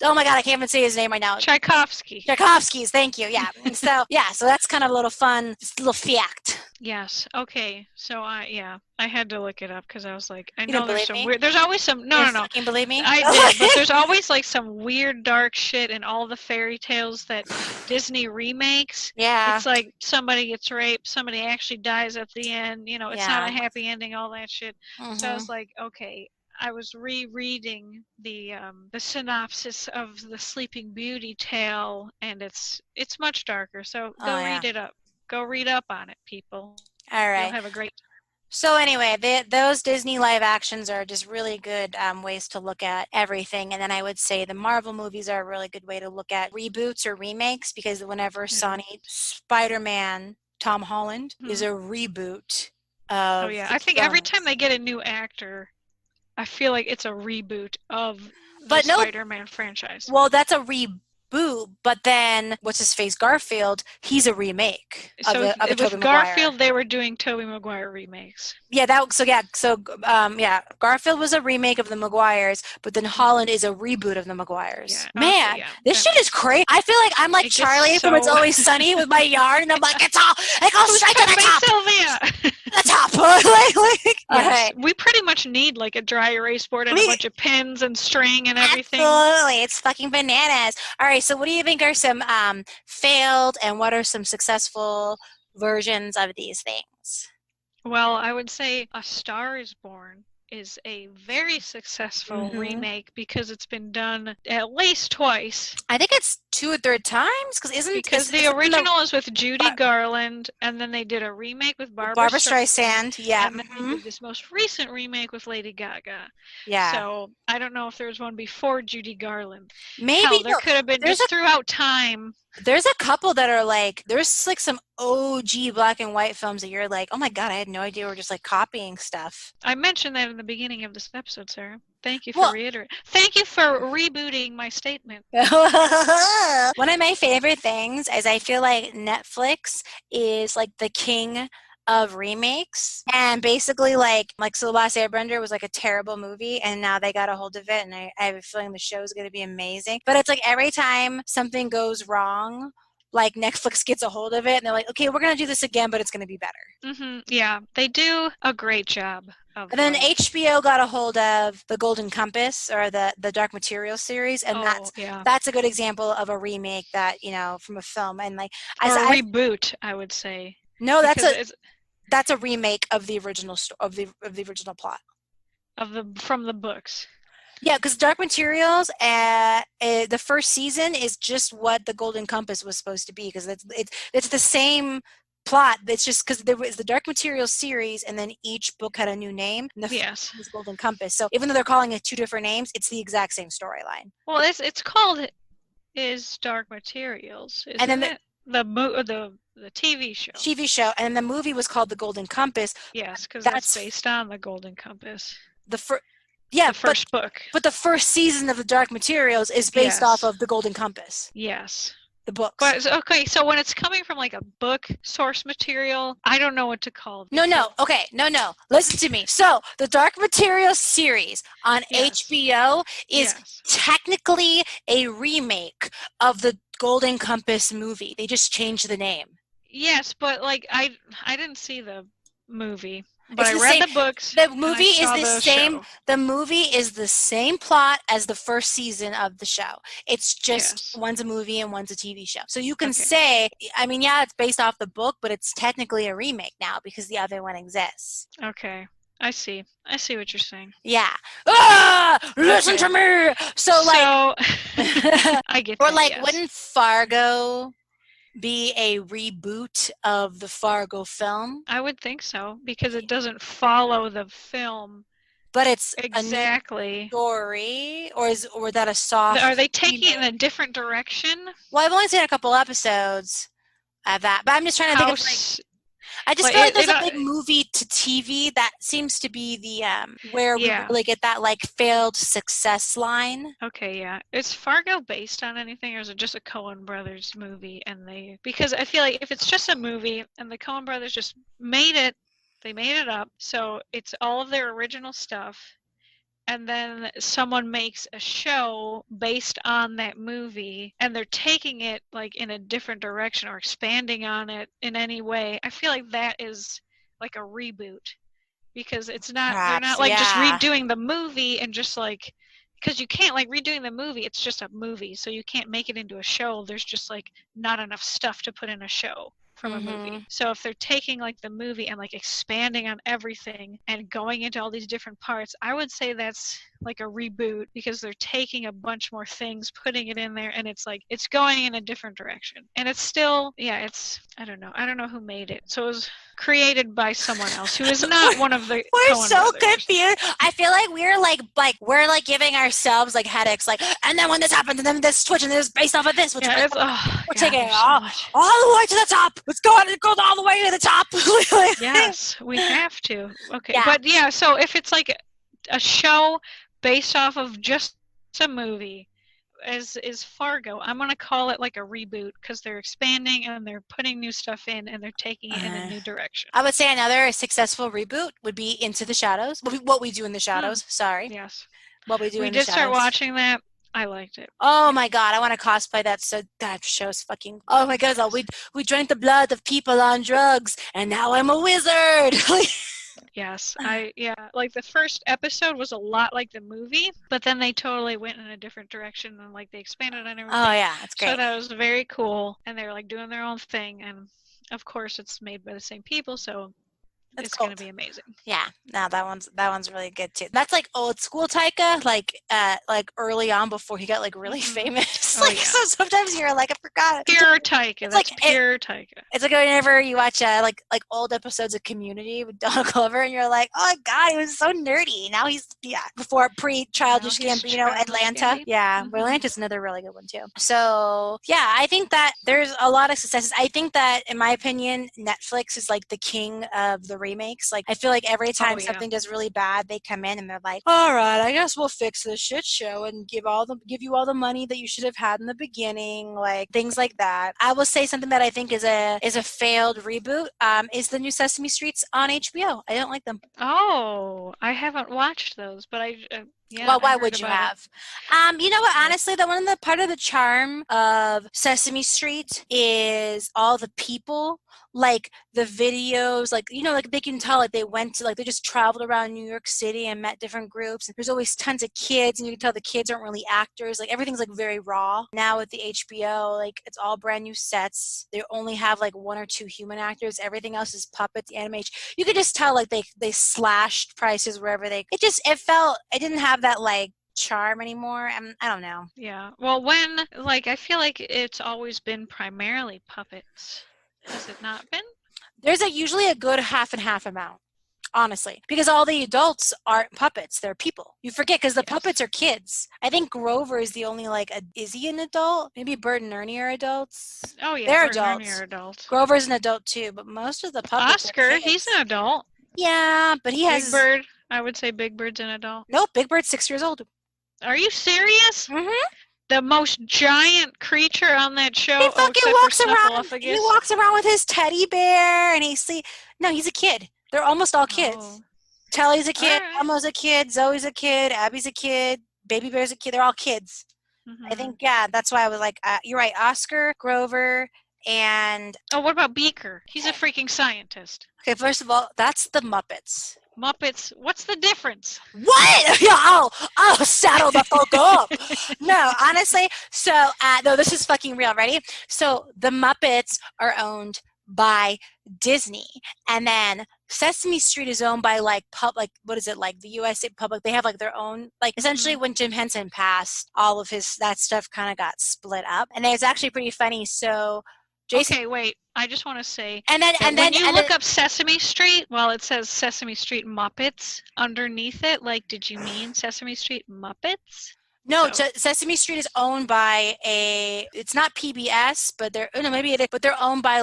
oh my god, I can't even say his name right now. Tchaikovsky's, thank you. Yeah. So that's kind of a little fun, just a little fact. Yes. Okay. So I had to look it up because I was like, I you know there's some weird. There's always some. No. Fucking believe me? I did, but there's always like some weird dark shit in all the fairy tales that Disney remakes. Yeah. It's like somebody gets raped, somebody actually dies at the end. You know, it's not a happy ending. All that shit. Mm-hmm. So I was like, okay. I was rereading the synopsis of the Sleeping Beauty tale, and it's much darker. So go read it up. Go read up on it, people. All right. You'll have a great time. So anyway, those Disney live actions are just really good ways to look at everything. And then I would say the Marvel movies are a really good way to look at reboots or remakes, because whenever Sony Spider-Man Tom Holland is a reboot of I think every time they get a new actor, I feel like it's a reboot of the Spider-Man franchise. Well, that's a reboot, but then what's his face? Garfield, he's a remake of Tobey Maguire. With Garfield, they were doing Tobey Maguire remakes. Yeah, Garfield was a remake of the Maguires, but then Holland is a reboot of the Maguires. Yeah, this shit is crazy. I feel like I'm like Charlie from It's Always Sunny with my yarn, and I'm like, it goes straight to the top. Sylvia. The top. Yes, we pretty much need like a dry erase board and a bunch of pins and string and everything. Absolutely, it's fucking bananas. All right, so what do you think are some failed and what are some successful versions of these things? Well, I would say A Star is Born is a very successful remake because it's been done at least twice. I think it's 2 or 3 times because the original is with Judy Garland, and then they did a remake with Barbra Streisand. Yeah, and then they did this most recent remake with Lady Gaga. Yeah. So I don't know if there was one before Judy Garland. Maybe there could have been throughout time. There's a couple that are like, there's like some OG black and white films that you're like, oh my god, I had no idea we're just like copying stuff. I mentioned that in the beginning of this episode, Sarah. Thank you for reiterating. Thank you for rebooting my statement. One of my favorite things is I feel like Netflix is like the king of remakes, and basically like so The Last Airbender was like a terrible movie, and now they got a hold of it, and I have a feeling the show is going to be amazing. But it's like every time something goes wrong, like Netflix gets a hold of it, and they're like, okay, we're going to do this again, but it's going to be better. Yeah, they do a great job. And then HBO got a hold of The Golden Compass, or the Dark Materials series, and that's a good example of a remake that, from a film, and like a reboot, I would say. No, that's that's a remake of the original of the original plot. From the books. Yeah, because Dark Materials, the first season is just what the Golden Compass was supposed to be, because it's the same plot. It's just because there was the Dark Materials series, and then each book had a new name. And the first was Golden Compass. So even though they're calling it two different names, it's the exact same storyline. Well, it's called is Dark Materials, isn't and then it? The TV show. TV show, and the movie was called The Golden Compass. Yes, because that's based on the Golden Compass. The first book. But the first season of the Dark Materials is based off of the Golden Compass. Yes. The books. But okay, so when it's coming from like a book source material, I don't know what to call it. No. Listen to me. So the Dark Materials series on HBO is technically a remake of the Golden Compass movie. They just changed the name. Yes, but like I didn't see the movie. But I read the books. The movie is the same. The movie is the same plot as the first season of the show. It's just one's a movie and one's a TV show. So you can say, I mean, yeah, it's based off the book, but it's technically a remake now because the other one exists. Okay. I see what you're saying. Yeah. Listen to me. So like, I get. Or that, like, wouldn't Fargo be a reboot of the Fargo film? I would think so, because it doesn't follow the film. But it's exactly a new story, or that a soft? Are they taking it in a different direction? Well, I've only seen a couple episodes of that, but I'm just trying to think of like. I just feel like there's a big movie to TV that seems to be the where we really get that like failed success line. Okay, yeah. Is Fargo based on anything, or is it just a Coen Brothers movie? Because I feel like if it's just a movie and the Coen Brothers just made it up, so it's all of their original stuff, and then someone makes a show based on that movie, and they're taking it like in a different direction or expanding on it in any way, I feel like that is like a reboot, because it's not they're not like just redoing the movie and just like, because you can't like redoing the movie, it's just a movie, so you can't make it into a show. There's just like not enough stuff to put in a show from a movie. So if they're taking like the movie and like expanding on everything and going into all these different parts, I would say that's like a reboot, because they're taking a bunch more things, putting it in there, and it's like it's going in a different direction. And it's still it's I don't know who made it. So it was created by someone else who is not one of the We're Coen so brothers. confused. I feel like we're giving ourselves like headaches, like, and then when this happened, and then this switch, and this based off of this, which we're taking it all the way to the top. Let's go all the way to the top. Yes, we have to. Okay, but so if it's like a show based off of just a movie, as is Fargo, I'm going to call it like a reboot, because they're expanding and they're putting new stuff in and they're taking it in a new direction. I would say another successful reboot would be Into the Shadows. What we do in the shadows. Sorry. Yes. What we do in the shadows. We did start watching that. I liked it. Oh my god, I want to cosplay that. So that show's fucking. Oh my god, we drank the blood of people on drugs, and now I'm a wizard. Yes, like the first episode was a lot like the movie, but then they totally went in a different direction and like they expanded on everything. Oh yeah, that's great. So that was very cool, and they're like doing their own thing, and of course it's made by the same people, so it's going to be amazing. Yeah, no, that one's really good too. That's like old school Taika, like early on before he got like really famous. So sometimes you're like, I forgot. Pure Taika. That's like pure Taika. It's like whenever you watch like old episodes of Community with Donald Glover, and you're like, oh god, he was so nerdy. Now he's before pre-Childish Gambino, Atlanta. Yeah, Atlanta's another really good one too. So yeah, I think that there's a lot of successes. I think that, in my opinion, Netflix is like the king of the remakes. Like, I feel like every time something does really bad, they come in and they're like, all right, I guess we'll fix this shit show and give you all the money that you should have had in the beginning, like things like that. I will say something that I think is a failed reboot is the new Sesame Streets on HBO. I don't like them. Oh, I haven't watched those, but Yeah, Well, I why heard would you about it. have? You know what? Yeah. Honestly, the part of the charm of Sesame Street is all the people, like the videos, like like they can tell, like they went to, like they just traveled around New York City and met different groups. And there's always tons of kids, and you can tell the kids aren't really actors. Like everything's like very raw. Now with the HBO, like it's all brand new sets. They only have like 1 or 2 human actors. Everything else is puppets, animation. You could just tell like they slashed prices wherever they. It didn't have that like charm anymore. I don't know. Yeah. Well, I feel like it's always been primarily puppets. Has it not been? There's usually a good half and half amount, honestly, because all the adults aren't puppets; they're people. You forget because the puppets are kids. I think Grover is the only is he an adult? Maybe Bert and Ernie are adults. Oh yeah, They're Bert and Ernie adults. are adults. Grover's an adult too, but most of the puppets Oscar, are kids. he's an adult. Yeah, but he has Big Bird, I would say Big Bird's an adult. Nope, Big Bird's 6 years old. Are you serious? Mm-hmm. The most giant creature on that show. He fucking walks around. He He walks around with his teddy bear, and he's a kid. They're almost all kids. Oh. Telly's a kid. Alright. Elmo's a kid. Zoe's a kid. Abby's a kid. Baby Bear's a kid. They're all kids. Mm-hmm. I think that's why I was like, you're right. Oscar, Grover, and what about Beaker? He's a freaking scientist. okay. First of all, that's the Muppets. Muppets. What's the difference? What? Yeah, I'll saddle the fuck up. No, honestly. So, no, this is fucking real. Ready? So, the Muppets are owned by Disney, and then Sesame Street is owned by what is it, like the USA Public? They have like their own, like essentially when Jim Henson passed, all of that stuff kind of got split up, and it's actually pretty funny. So. Jason, okay, wait. I just want to say, when you look up Sesame Street, it says Sesame Street Muppets underneath it. Like, did you mean Sesame Street Muppets? No, Sesame Street is owned by it's not PBS, but maybe it is, but they're owned by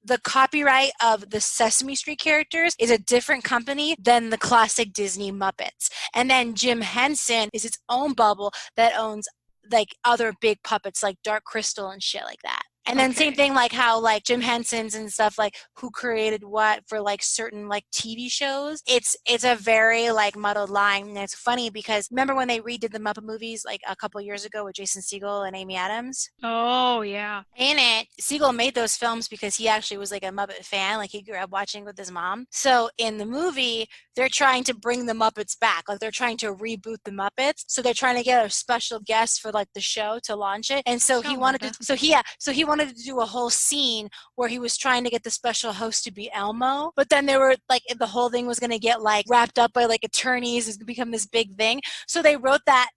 the copyright of the Sesame Street characters is a different company than the classic Disney Muppets. And then Jim Henson is its own bubble that owns like other big puppets like Dark Crystal and shit like that. And then same thing like how like Jim Henson's and stuff, like who created what for like certain like TV shows. It's a very like muddled line. And it's funny because remember when they redid the Muppet movies like a couple years ago with Jason Segel and Amy Adams? Oh yeah. In it, Segel made those films because he actually was like a Muppet fan. Like he grew up watching with his mom. So in the movie, they're trying to bring the Muppets back. Like they're trying to reboot the Muppets. So they're trying to get a special guest for like the show to launch it. And so he wanted to do a whole scene where he was trying to get the special host to be Elmo, but then they were like the whole thing was going to get like wrapped up by like attorneys. It's going to become this big thing. So they wrote that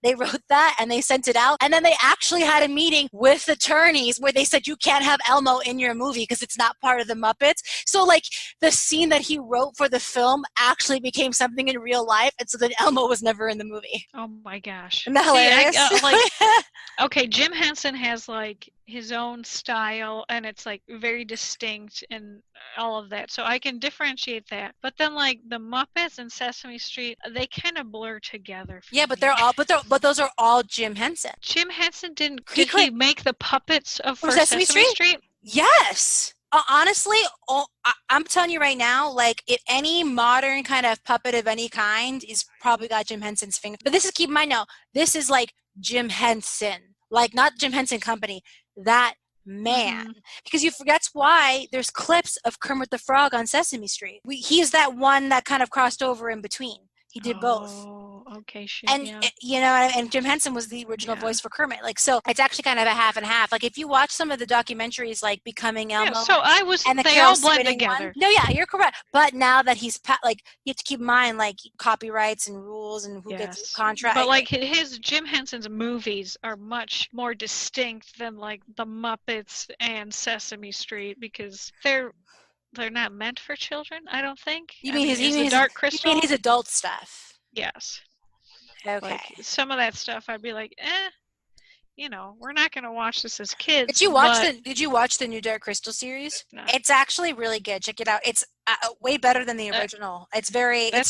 and they sent it out, and then they actually had a meeting with attorneys where they said you can't have Elmo in your movie because it's not part of the Muppets. So like the scene that he wrote for the film actually became something in real life, and so then Elmo was never in the movie. Oh my gosh. Isn't that hilarious? Okay, Jim Henson has like his own style and it's like very distinct and all of that, so I can differentiate that. But then like the Muppets and Sesame Street, they kind of blur together. Yeah, but those are all Jim Henson. Jim Henson did he make the puppets of for Sesame Street? Yes. Honestly, I'm telling you right now, like if any modern kind of puppet of any kind is probably got Jim Henson's finger. But keep in mind now, this is like Jim Henson, like not Jim Henson Company, that man. Mm-hmm. Because that's why there's clips of Kermit the Frog on Sesame Street. He's that one that kind of crossed over in between. He did both. Oh, okay, shit. And and Jim Henson was the original voice for Kermit. Like, so it's actually kind of a half and half. Like, if you watch some of the documentaries, like Becoming Elmo, they all blend together. One, no, yeah, you're correct. But now that he's like, you have to keep in mind like copyrights and rules and who gets contract. But like his Jim Henson's movies are much more distinct than like the Muppets and Sesame Street because they're not meant for children, I don't think. You mean his Dark Crystal? You mean his adult stuff? Yes. Okay. Like, some of that stuff, I'd be like, we're not going to watch this as kids. Did you watch the new Dark Crystal series? No. It's actually really good. Check it out. It's way better than the original. That's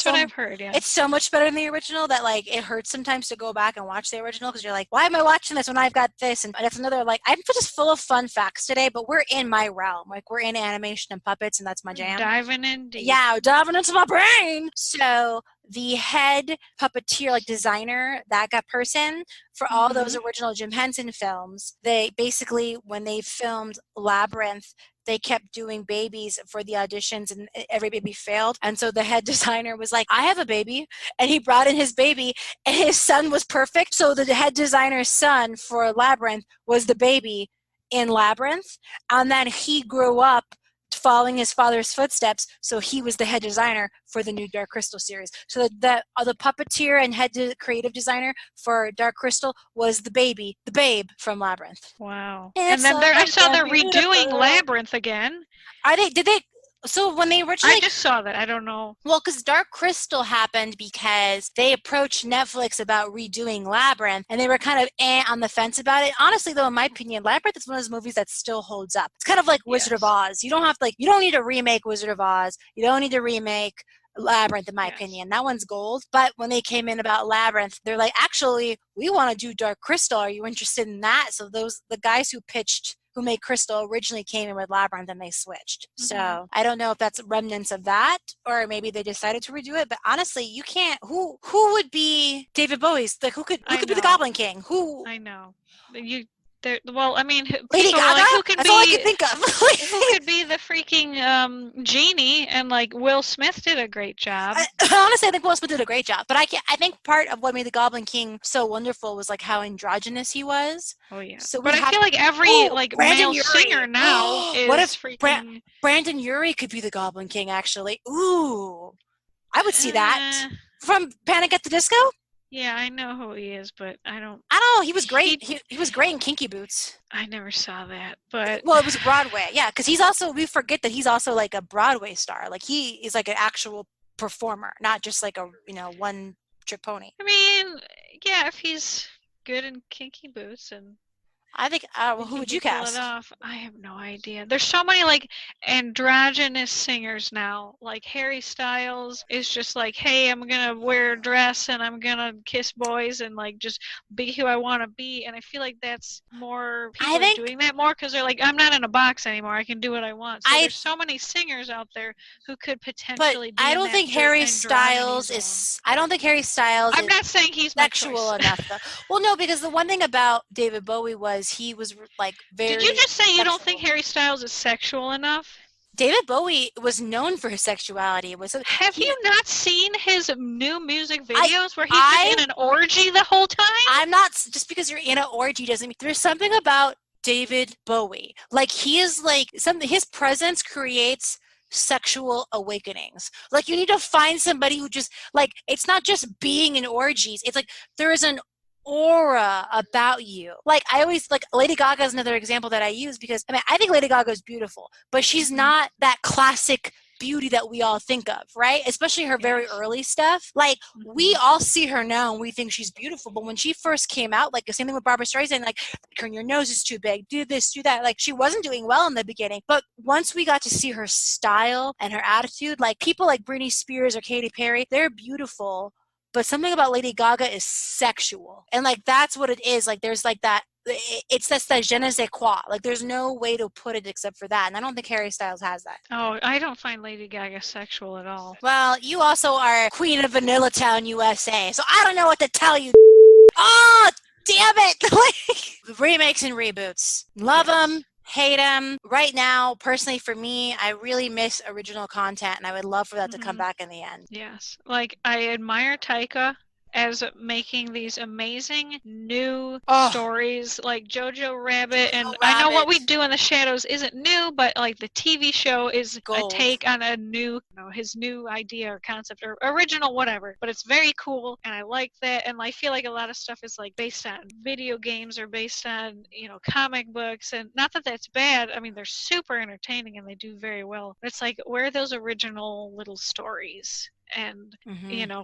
what I've heard, yeah. It's so much better than the original that, like, it hurts sometimes to go back and watch the original because you're like, why am I watching this when I've got this? And that's another, like, I'm just full of fun facts today, but we're in my realm. Like, we're in animation and puppets, and that's my jam. Diving in deep. Yeah, diving into my brain. So the head puppeteer, like designer, that person for all those original Jim Henson films, they basically, when they filmed Labyrinth, they kept doing babies for the auditions and every baby failed. And so the head designer was like, I have a baby. And he brought in his baby and his son was perfect. So the head designer's son for Labyrinth was the baby in Labyrinth. And then he grew up following his father's footsteps, so he was the head designer for the new Dark Crystal series. So the puppeteer and creative designer for Dark Crystal was the babe from Labyrinth. Wow. It's and then I saw they're beautiful. redoing Labyrinth again. Did they? So when they originally, I just saw that. I don't know. Well, because Dark Crystal happened because they approached Netflix about redoing Labyrinth, and they were kind of on the fence about it. Honestly, though, in my opinion, Labyrinth is one of those movies that still holds up. It's kind of like Wizard of Oz. You don't have to, you don't need to remake Wizard of Oz. You don't need to remake Labyrinth, in my opinion. That one's gold. But when they came in about Labyrinth, they're like, actually, we want to do Dark Crystal. Are you interested in that? So the guys who made Crystal originally came in with Labyrinth and they switched. So I don't know if that's remnants of that or maybe they decided to redo it. But honestly, you can't. Who would be David Bowie's? Like who could be the Goblin King? Who? I know. Well, I mean, Lady Gaga? Like, who could That's be, all I can think of. who could be the freaking genie? And like Will Smith did a great job. Honestly, I think Will Smith did a great job. But I think part of what made the Goblin King so wonderful was like how androgynous he was. Oh yeah. So but I feel like every male singer now is what if freaking Brandon Urie could be the Goblin King? Actually, ooh, I would see that from Panic at the Disco. Yeah, I know who he is, but I don't know. He was great. He was great in Kinky Boots. I never saw that, but well, it was Broadway. Yeah, because we forget that he's also like a Broadway star. Like he is like an actual performer, not just like a one trick pony. I mean, yeah, if he's good in Kinky Boots and I think, who would you cast? I have no idea. There's so many like androgynous singers now. Like Harry Styles is just like, hey, I'm gonna wear a dress and I'm gonna kiss boys and like just be who I want to be. And I feel like that's more people are doing that more because they're like, I'm not in a box anymore. I can do what I want. So there's so many singers out there who could potentially. But I don't think Harry Styles is. I don't think Harry Styles. I'm not saying he's sexual enough. Though. Well, no, because the one thing about David Bowie was he was like very. Did you just say sexual. You don't think Harry Styles is sexual enough? David Bowie was known for his sexuality. Have you not seen his new music videos where he's in an orgy the whole time? I'm not. Just because you're in an orgy doesn't mean there's something about David Bowie. Like he is like something. His presence creates sexual awakenings. Like you need to find somebody who just like it's not just being in orgies. It's like there is an aura about you. Like I always like Lady Gaga is another example that I use because I think Lady Gaga is beautiful, but she's not that classic beauty that we all think of, right? Especially her very early stuff. Like we all see her now and we think she's beautiful, but when she first came out, like the same thing with Barbra Streisand, like your nose is too big, do this, do that. Like she wasn't doing well in the beginning, but once we got to see her style and her attitude, like people like Britney Spears or Katy Perry, they're beautiful. But something about Lady Gaga is sexual. And, like, that's what it is. Like, there's, like, that. It's that je ne sais quoi. Like, there's no way to put it except for that. And I don't think Harry Styles has that. Oh, I don't find Lady Gaga sexual at all. Well, you also are Queen of Vanilla Town, USA. So I don't know what to tell you. Oh, damn it. Like, remakes and reboots. Love them. Hate them. Right now, personally for me, I really miss original content and I would love for that to come back in the end. Yes. Like, I admire Taika as making these amazing new stories like Jojo Rabbit and I Know What We Do in the Shadows isn't new, but like the TV show is a take on a new, his new idea or concept or original whatever, but it's very cool and I like that. And I feel like a lot of stuff is like based on video games or based on comic books, and not that that's bad. I mean, they're super entertaining and they do very well, but it's like, where are those original little stories? And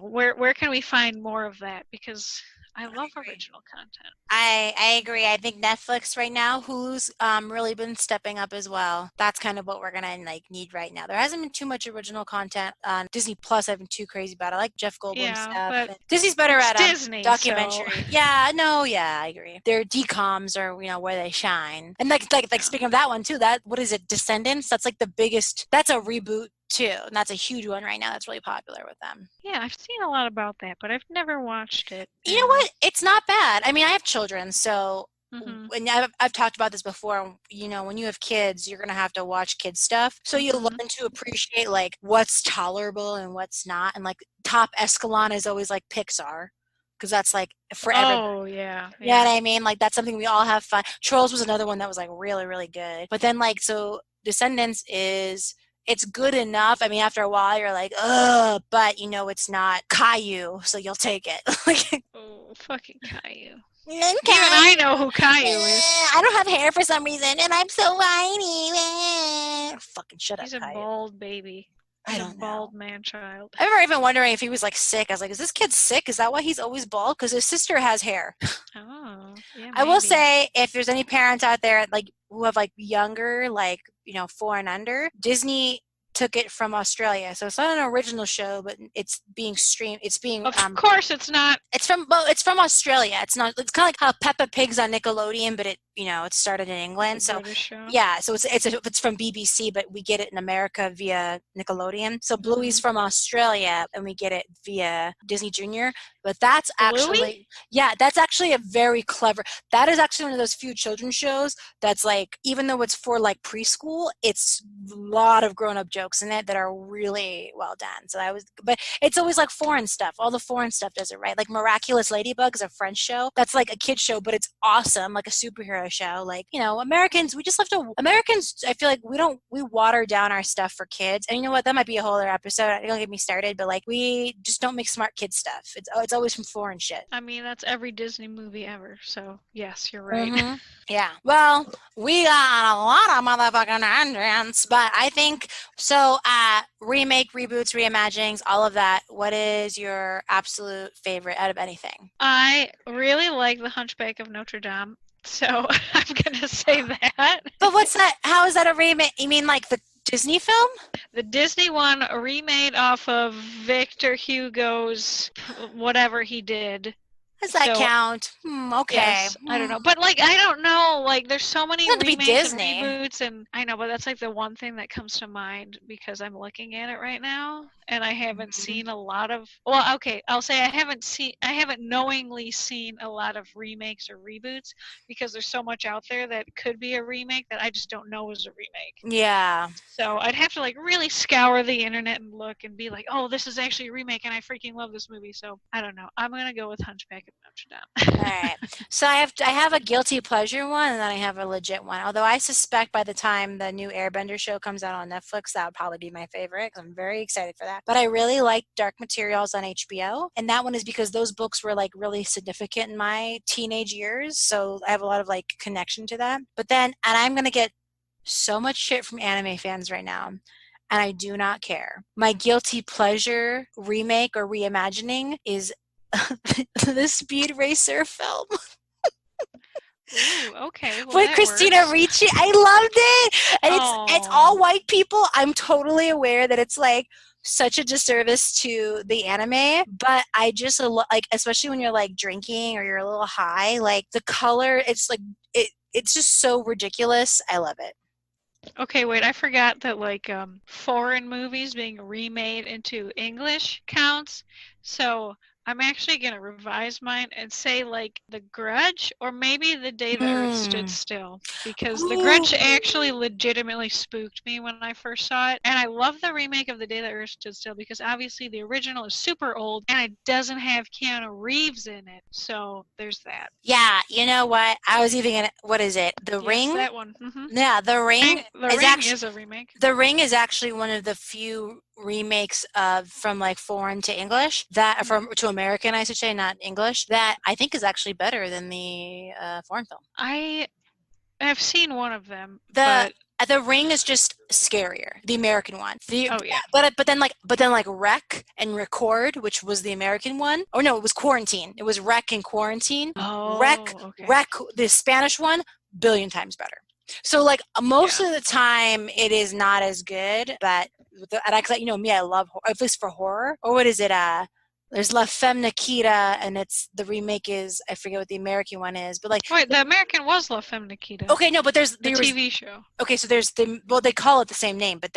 where can we find more of that? Because I love original content. I agree. I think Netflix right now, Hulu's really been stepping up as well. That's kind of what we're gonna need right now. There hasn't been too much original content on Disney Plus. I've been too crazy about it. I like Jeff Goldblum stuff. But Disney's better at Disney, documentary. So. I agree. Their DComs are where they shine. And like speaking of that one too, what is it, Descendants? That's like the biggest. That's a reboot too, and that's a huge one right now. That's really popular with them. Yeah, I've seen a lot about that, but I've never watched it. You know what? It's not bad. I mean, I have children, so and I've talked about this before. You know, when you have kids, you're gonna have to watch kids stuff, so you learn to appreciate like what's tolerable and what's not. And like top echelon is always like Pixar, because that's like for everybody. Oh, yeah. You know what I mean? Like that's something we all have fun. Trolls was another one that was like really, really good. But then like so Descendants it's good enough. I mean, after a while you're like, ugh, but you know it's not Caillou, so you'll take it. Oh, fucking Caillou. Okay. Even I know who Caillou is. I don't have hair for some reason, and I'm so whiny. Fucking shut up, He's a Caillou. bald baby. I don't know. Bald man-child. I remember even wondering if he was like sick. I was like, is this kid sick? Is that why he's always bald? Because his sister has hair. Oh, yeah. I will say, if there's any parents out there like who have like younger, like 4 and under, Disney took it from Australia, so it's not an original show, but it's being streamed. It's being of course it's not. It's from Australia. It's not. It's kind of like how Peppa Pig's on Nickelodeon, but it started in England. So British show. yeah, so it's from BBC, but we get it in America via Nickelodeon. So Bluey's from Australia, and we get it via Disney Junior. But that's actually that's actually a very clever. That is actually one of those few children's shows that's like, even though it's for like preschool, it's a lot of grown-up jokes in it that are really well done. So but it's always like foreign stuff. All the foreign stuff does it right. Like Miraculous Ladybug is a French show. That's like a kid show, but it's awesome, like a superhero show. Like, Americans, I feel like we water down our stuff for kids. And you know what? That might be a whole other episode. Don't get me started, but like we just don't make smart kid stuff. It's always from foreign shit. I mean, that's every Disney movie ever. So yes, you're right. Mm-hmm. Yeah. Well, we got a lot of motherfucking entrants, but I think so. Remake, reboots, reimaginings, all of that. What is your absolute favorite out of anything? I really like The Hunchback of Notre Dame, so I'm gonna say that. But what's that? How is that a remake? You mean like the Disney film? The Disney one remade off of Victor Hugo's whatever he did. Does that count? Okay. Yes, I don't know. But, like, I don't know. Like, there's so many remakes and reboots, and I know, but that's, like, the one thing that comes to mind because I'm looking at it right now, and I haven't seen a lot of... Well, okay, I'll say I haven't knowingly seen a lot of remakes or reboots because there's so much out there that could be a remake that I just don't know is a remake. Yeah. So I'd have to, like, really scour the internet and look and be like, oh, this is actually a remake, and I freaking love this movie. So, I don't know. I'm going to go with Hunchback of Notre Dame. All right. So I have a guilty pleasure one, and then I have a legit one. Although I suspect by the time the new Airbender show comes out on Netflix, that would probably be my favorite. I'm very excited for that. But I really like Dark Materials on HBO, and that one is because those books were like really significant in my teenage years, so I have a lot of like connection to that. But then, and I'm gonna get so much shit from anime fans right now, and I do not care. My guilty pleasure remake or reimagining is the Speed Racer film. Ooh, okay. Well, with Christina Ricci. I loved it. And it's all white people. I'm totally aware that it's like such a disservice to the anime, but I just like, especially when you're like drinking or you're a little high, like the color, it's like it's just so ridiculous. I love it. Okay, wait, I forgot that like foreign movies being remade into English counts. So I'm actually going to revise mine and say like The Grudge or maybe The Day the Earth Stood Still, because The Grudge actually legitimately spooked me when I first saw it. And I love the remake of The Day the Earth Stood Still because obviously the original is super old and it doesn't have Keanu Reeves in it. So there's that. Yeah, you know what? I was even going to, what is it? The Ring? That one. Mm-hmm. Yeah, The Ring. The Ring is a remake. The Ring is actually one of the few remakes from like foreign to English to American, I should say, not English, that I think is actually better than the foreign film. I have seen one of them. The Ring is just scarier, the American one. But then like Wreck and Record, which was the American one. Oh no, it was Quarantine. It was Wreck and Quarantine. Oh, Wreck, the Spanish one, billion times better. So like most of the time it is not as good, but and I love, at least for horror. Or what is it? There's La Femme Nikita, and the remake is, I forget what the American one is, but like. Wait, the American was La Femme Nikita. Okay, no, but the TV show. Okay, so there's they call it the same name, but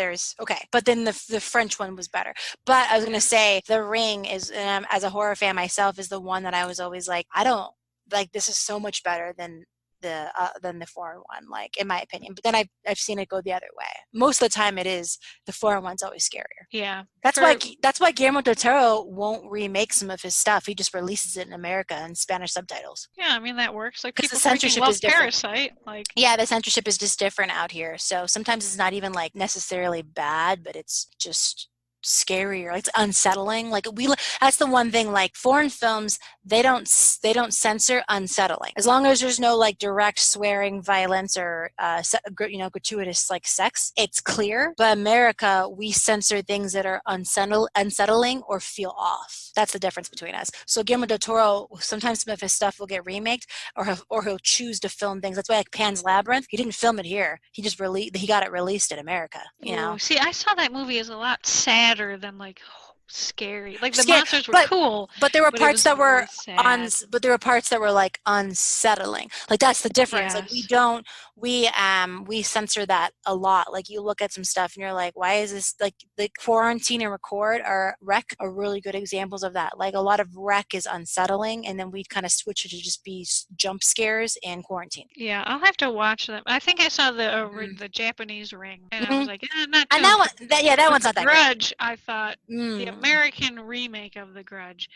but then the French one was better. But I was gonna say The Ring is, as a horror fan myself, is the one that I was always like, I don't like, this is so much better than the foreign one, like, in my opinion. But then I've seen it go the other way. Most of the time, it is the foreign one's always scarier. Yeah, that's why Guillermo del Toro won't remake some of his stuff. He just releases it in America in Spanish subtitles. Yeah, I mean that works. Like, people the censorship love is different. Parasite. Like, yeah, the censorship is just different out here. So sometimes it's not even like necessarily bad, but it's just scary or it's unsettling. Like, that's the one thing, like, foreign films, they don't censor unsettling. As long as there's no like direct swearing, violence, or gratuitous like sex, it's clear. But America, we censor things that are unsettling or feel off. That's the difference between us. So Guillermo del Toro, sometimes some of his stuff will get remaked, or he'll choose to film things. That's why, like, Pan's Labyrinth, he didn't film it here. He got it released in America. See, I saw that movie as a lot sadder than like scary. Like, the monsters were cool, but there were parts that were really but there were parts that were like unsettling. Like, that's the difference. Yes. Like, we censor that a lot. Like, you look at some stuff and you're like, why is this, like, the Quarantine and Rec are really good examples of that. Like, a lot of Rec is unsettling, and then we kind of switch it to just be jump scares and Quarantine. Yeah, I'll have to watch them. I think I saw the Japanese Ring, and I was like, not too. And that one's not that Grudge, great. I thought the American remake of The Grudge,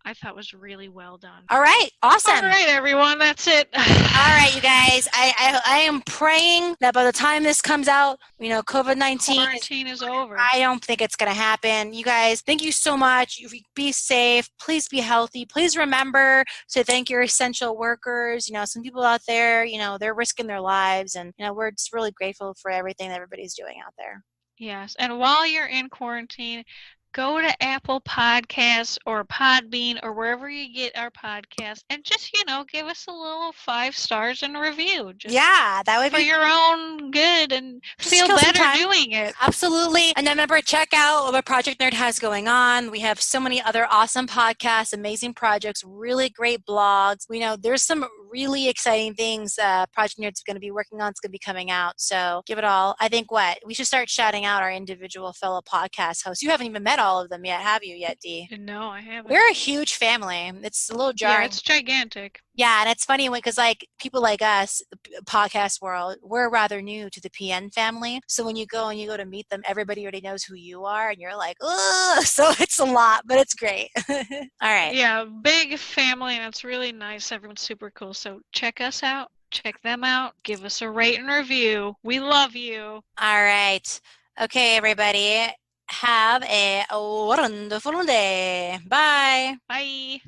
I thought was really well done. All right, awesome. All right, everyone, that's it. All right, you guys. I am praying that by the time this comes out, COVID-19 quarantine is over. I don't think it's going to happen. You guys, thank you so much. Be safe. Please be healthy. Please remember to thank your essential workers. Some people out there, they're risking their lives, and we're just really grateful for everything that everybody's doing out there. Yes, and while you're in quarantine, go to Apple Podcasts or Podbean or wherever you get our podcast, and just, give us a little 5 stars and a review. That would be for your own good and feel better doing it. Absolutely. And remember, check out what Project Nerd has going on. We have so many other awesome podcasts, amazing projects, really great blogs. We know there's some really exciting things Project Nerd's going to be working on. It's going to be coming out. So give it all. I think we should start shouting out our individual fellow podcast hosts. You haven't even met all of them yet, have you yet, Dee? No, I haven't. We're a huge family. It's a little jarring. Yeah, it's gigantic. Yeah, and it's funny because, like, people like us, the podcast world, we're rather new to the PN family. So when you go to meet them, everybody already knows who you are, and you're like, ugh. So it's a lot, but it's great. All right. Yeah, big family, and it's really nice. Everyone's super cool. So check us out. Check them out. Give us a rate and review. We love you. All right. Okay, everybody. Have a wonderful day. Bye. Bye.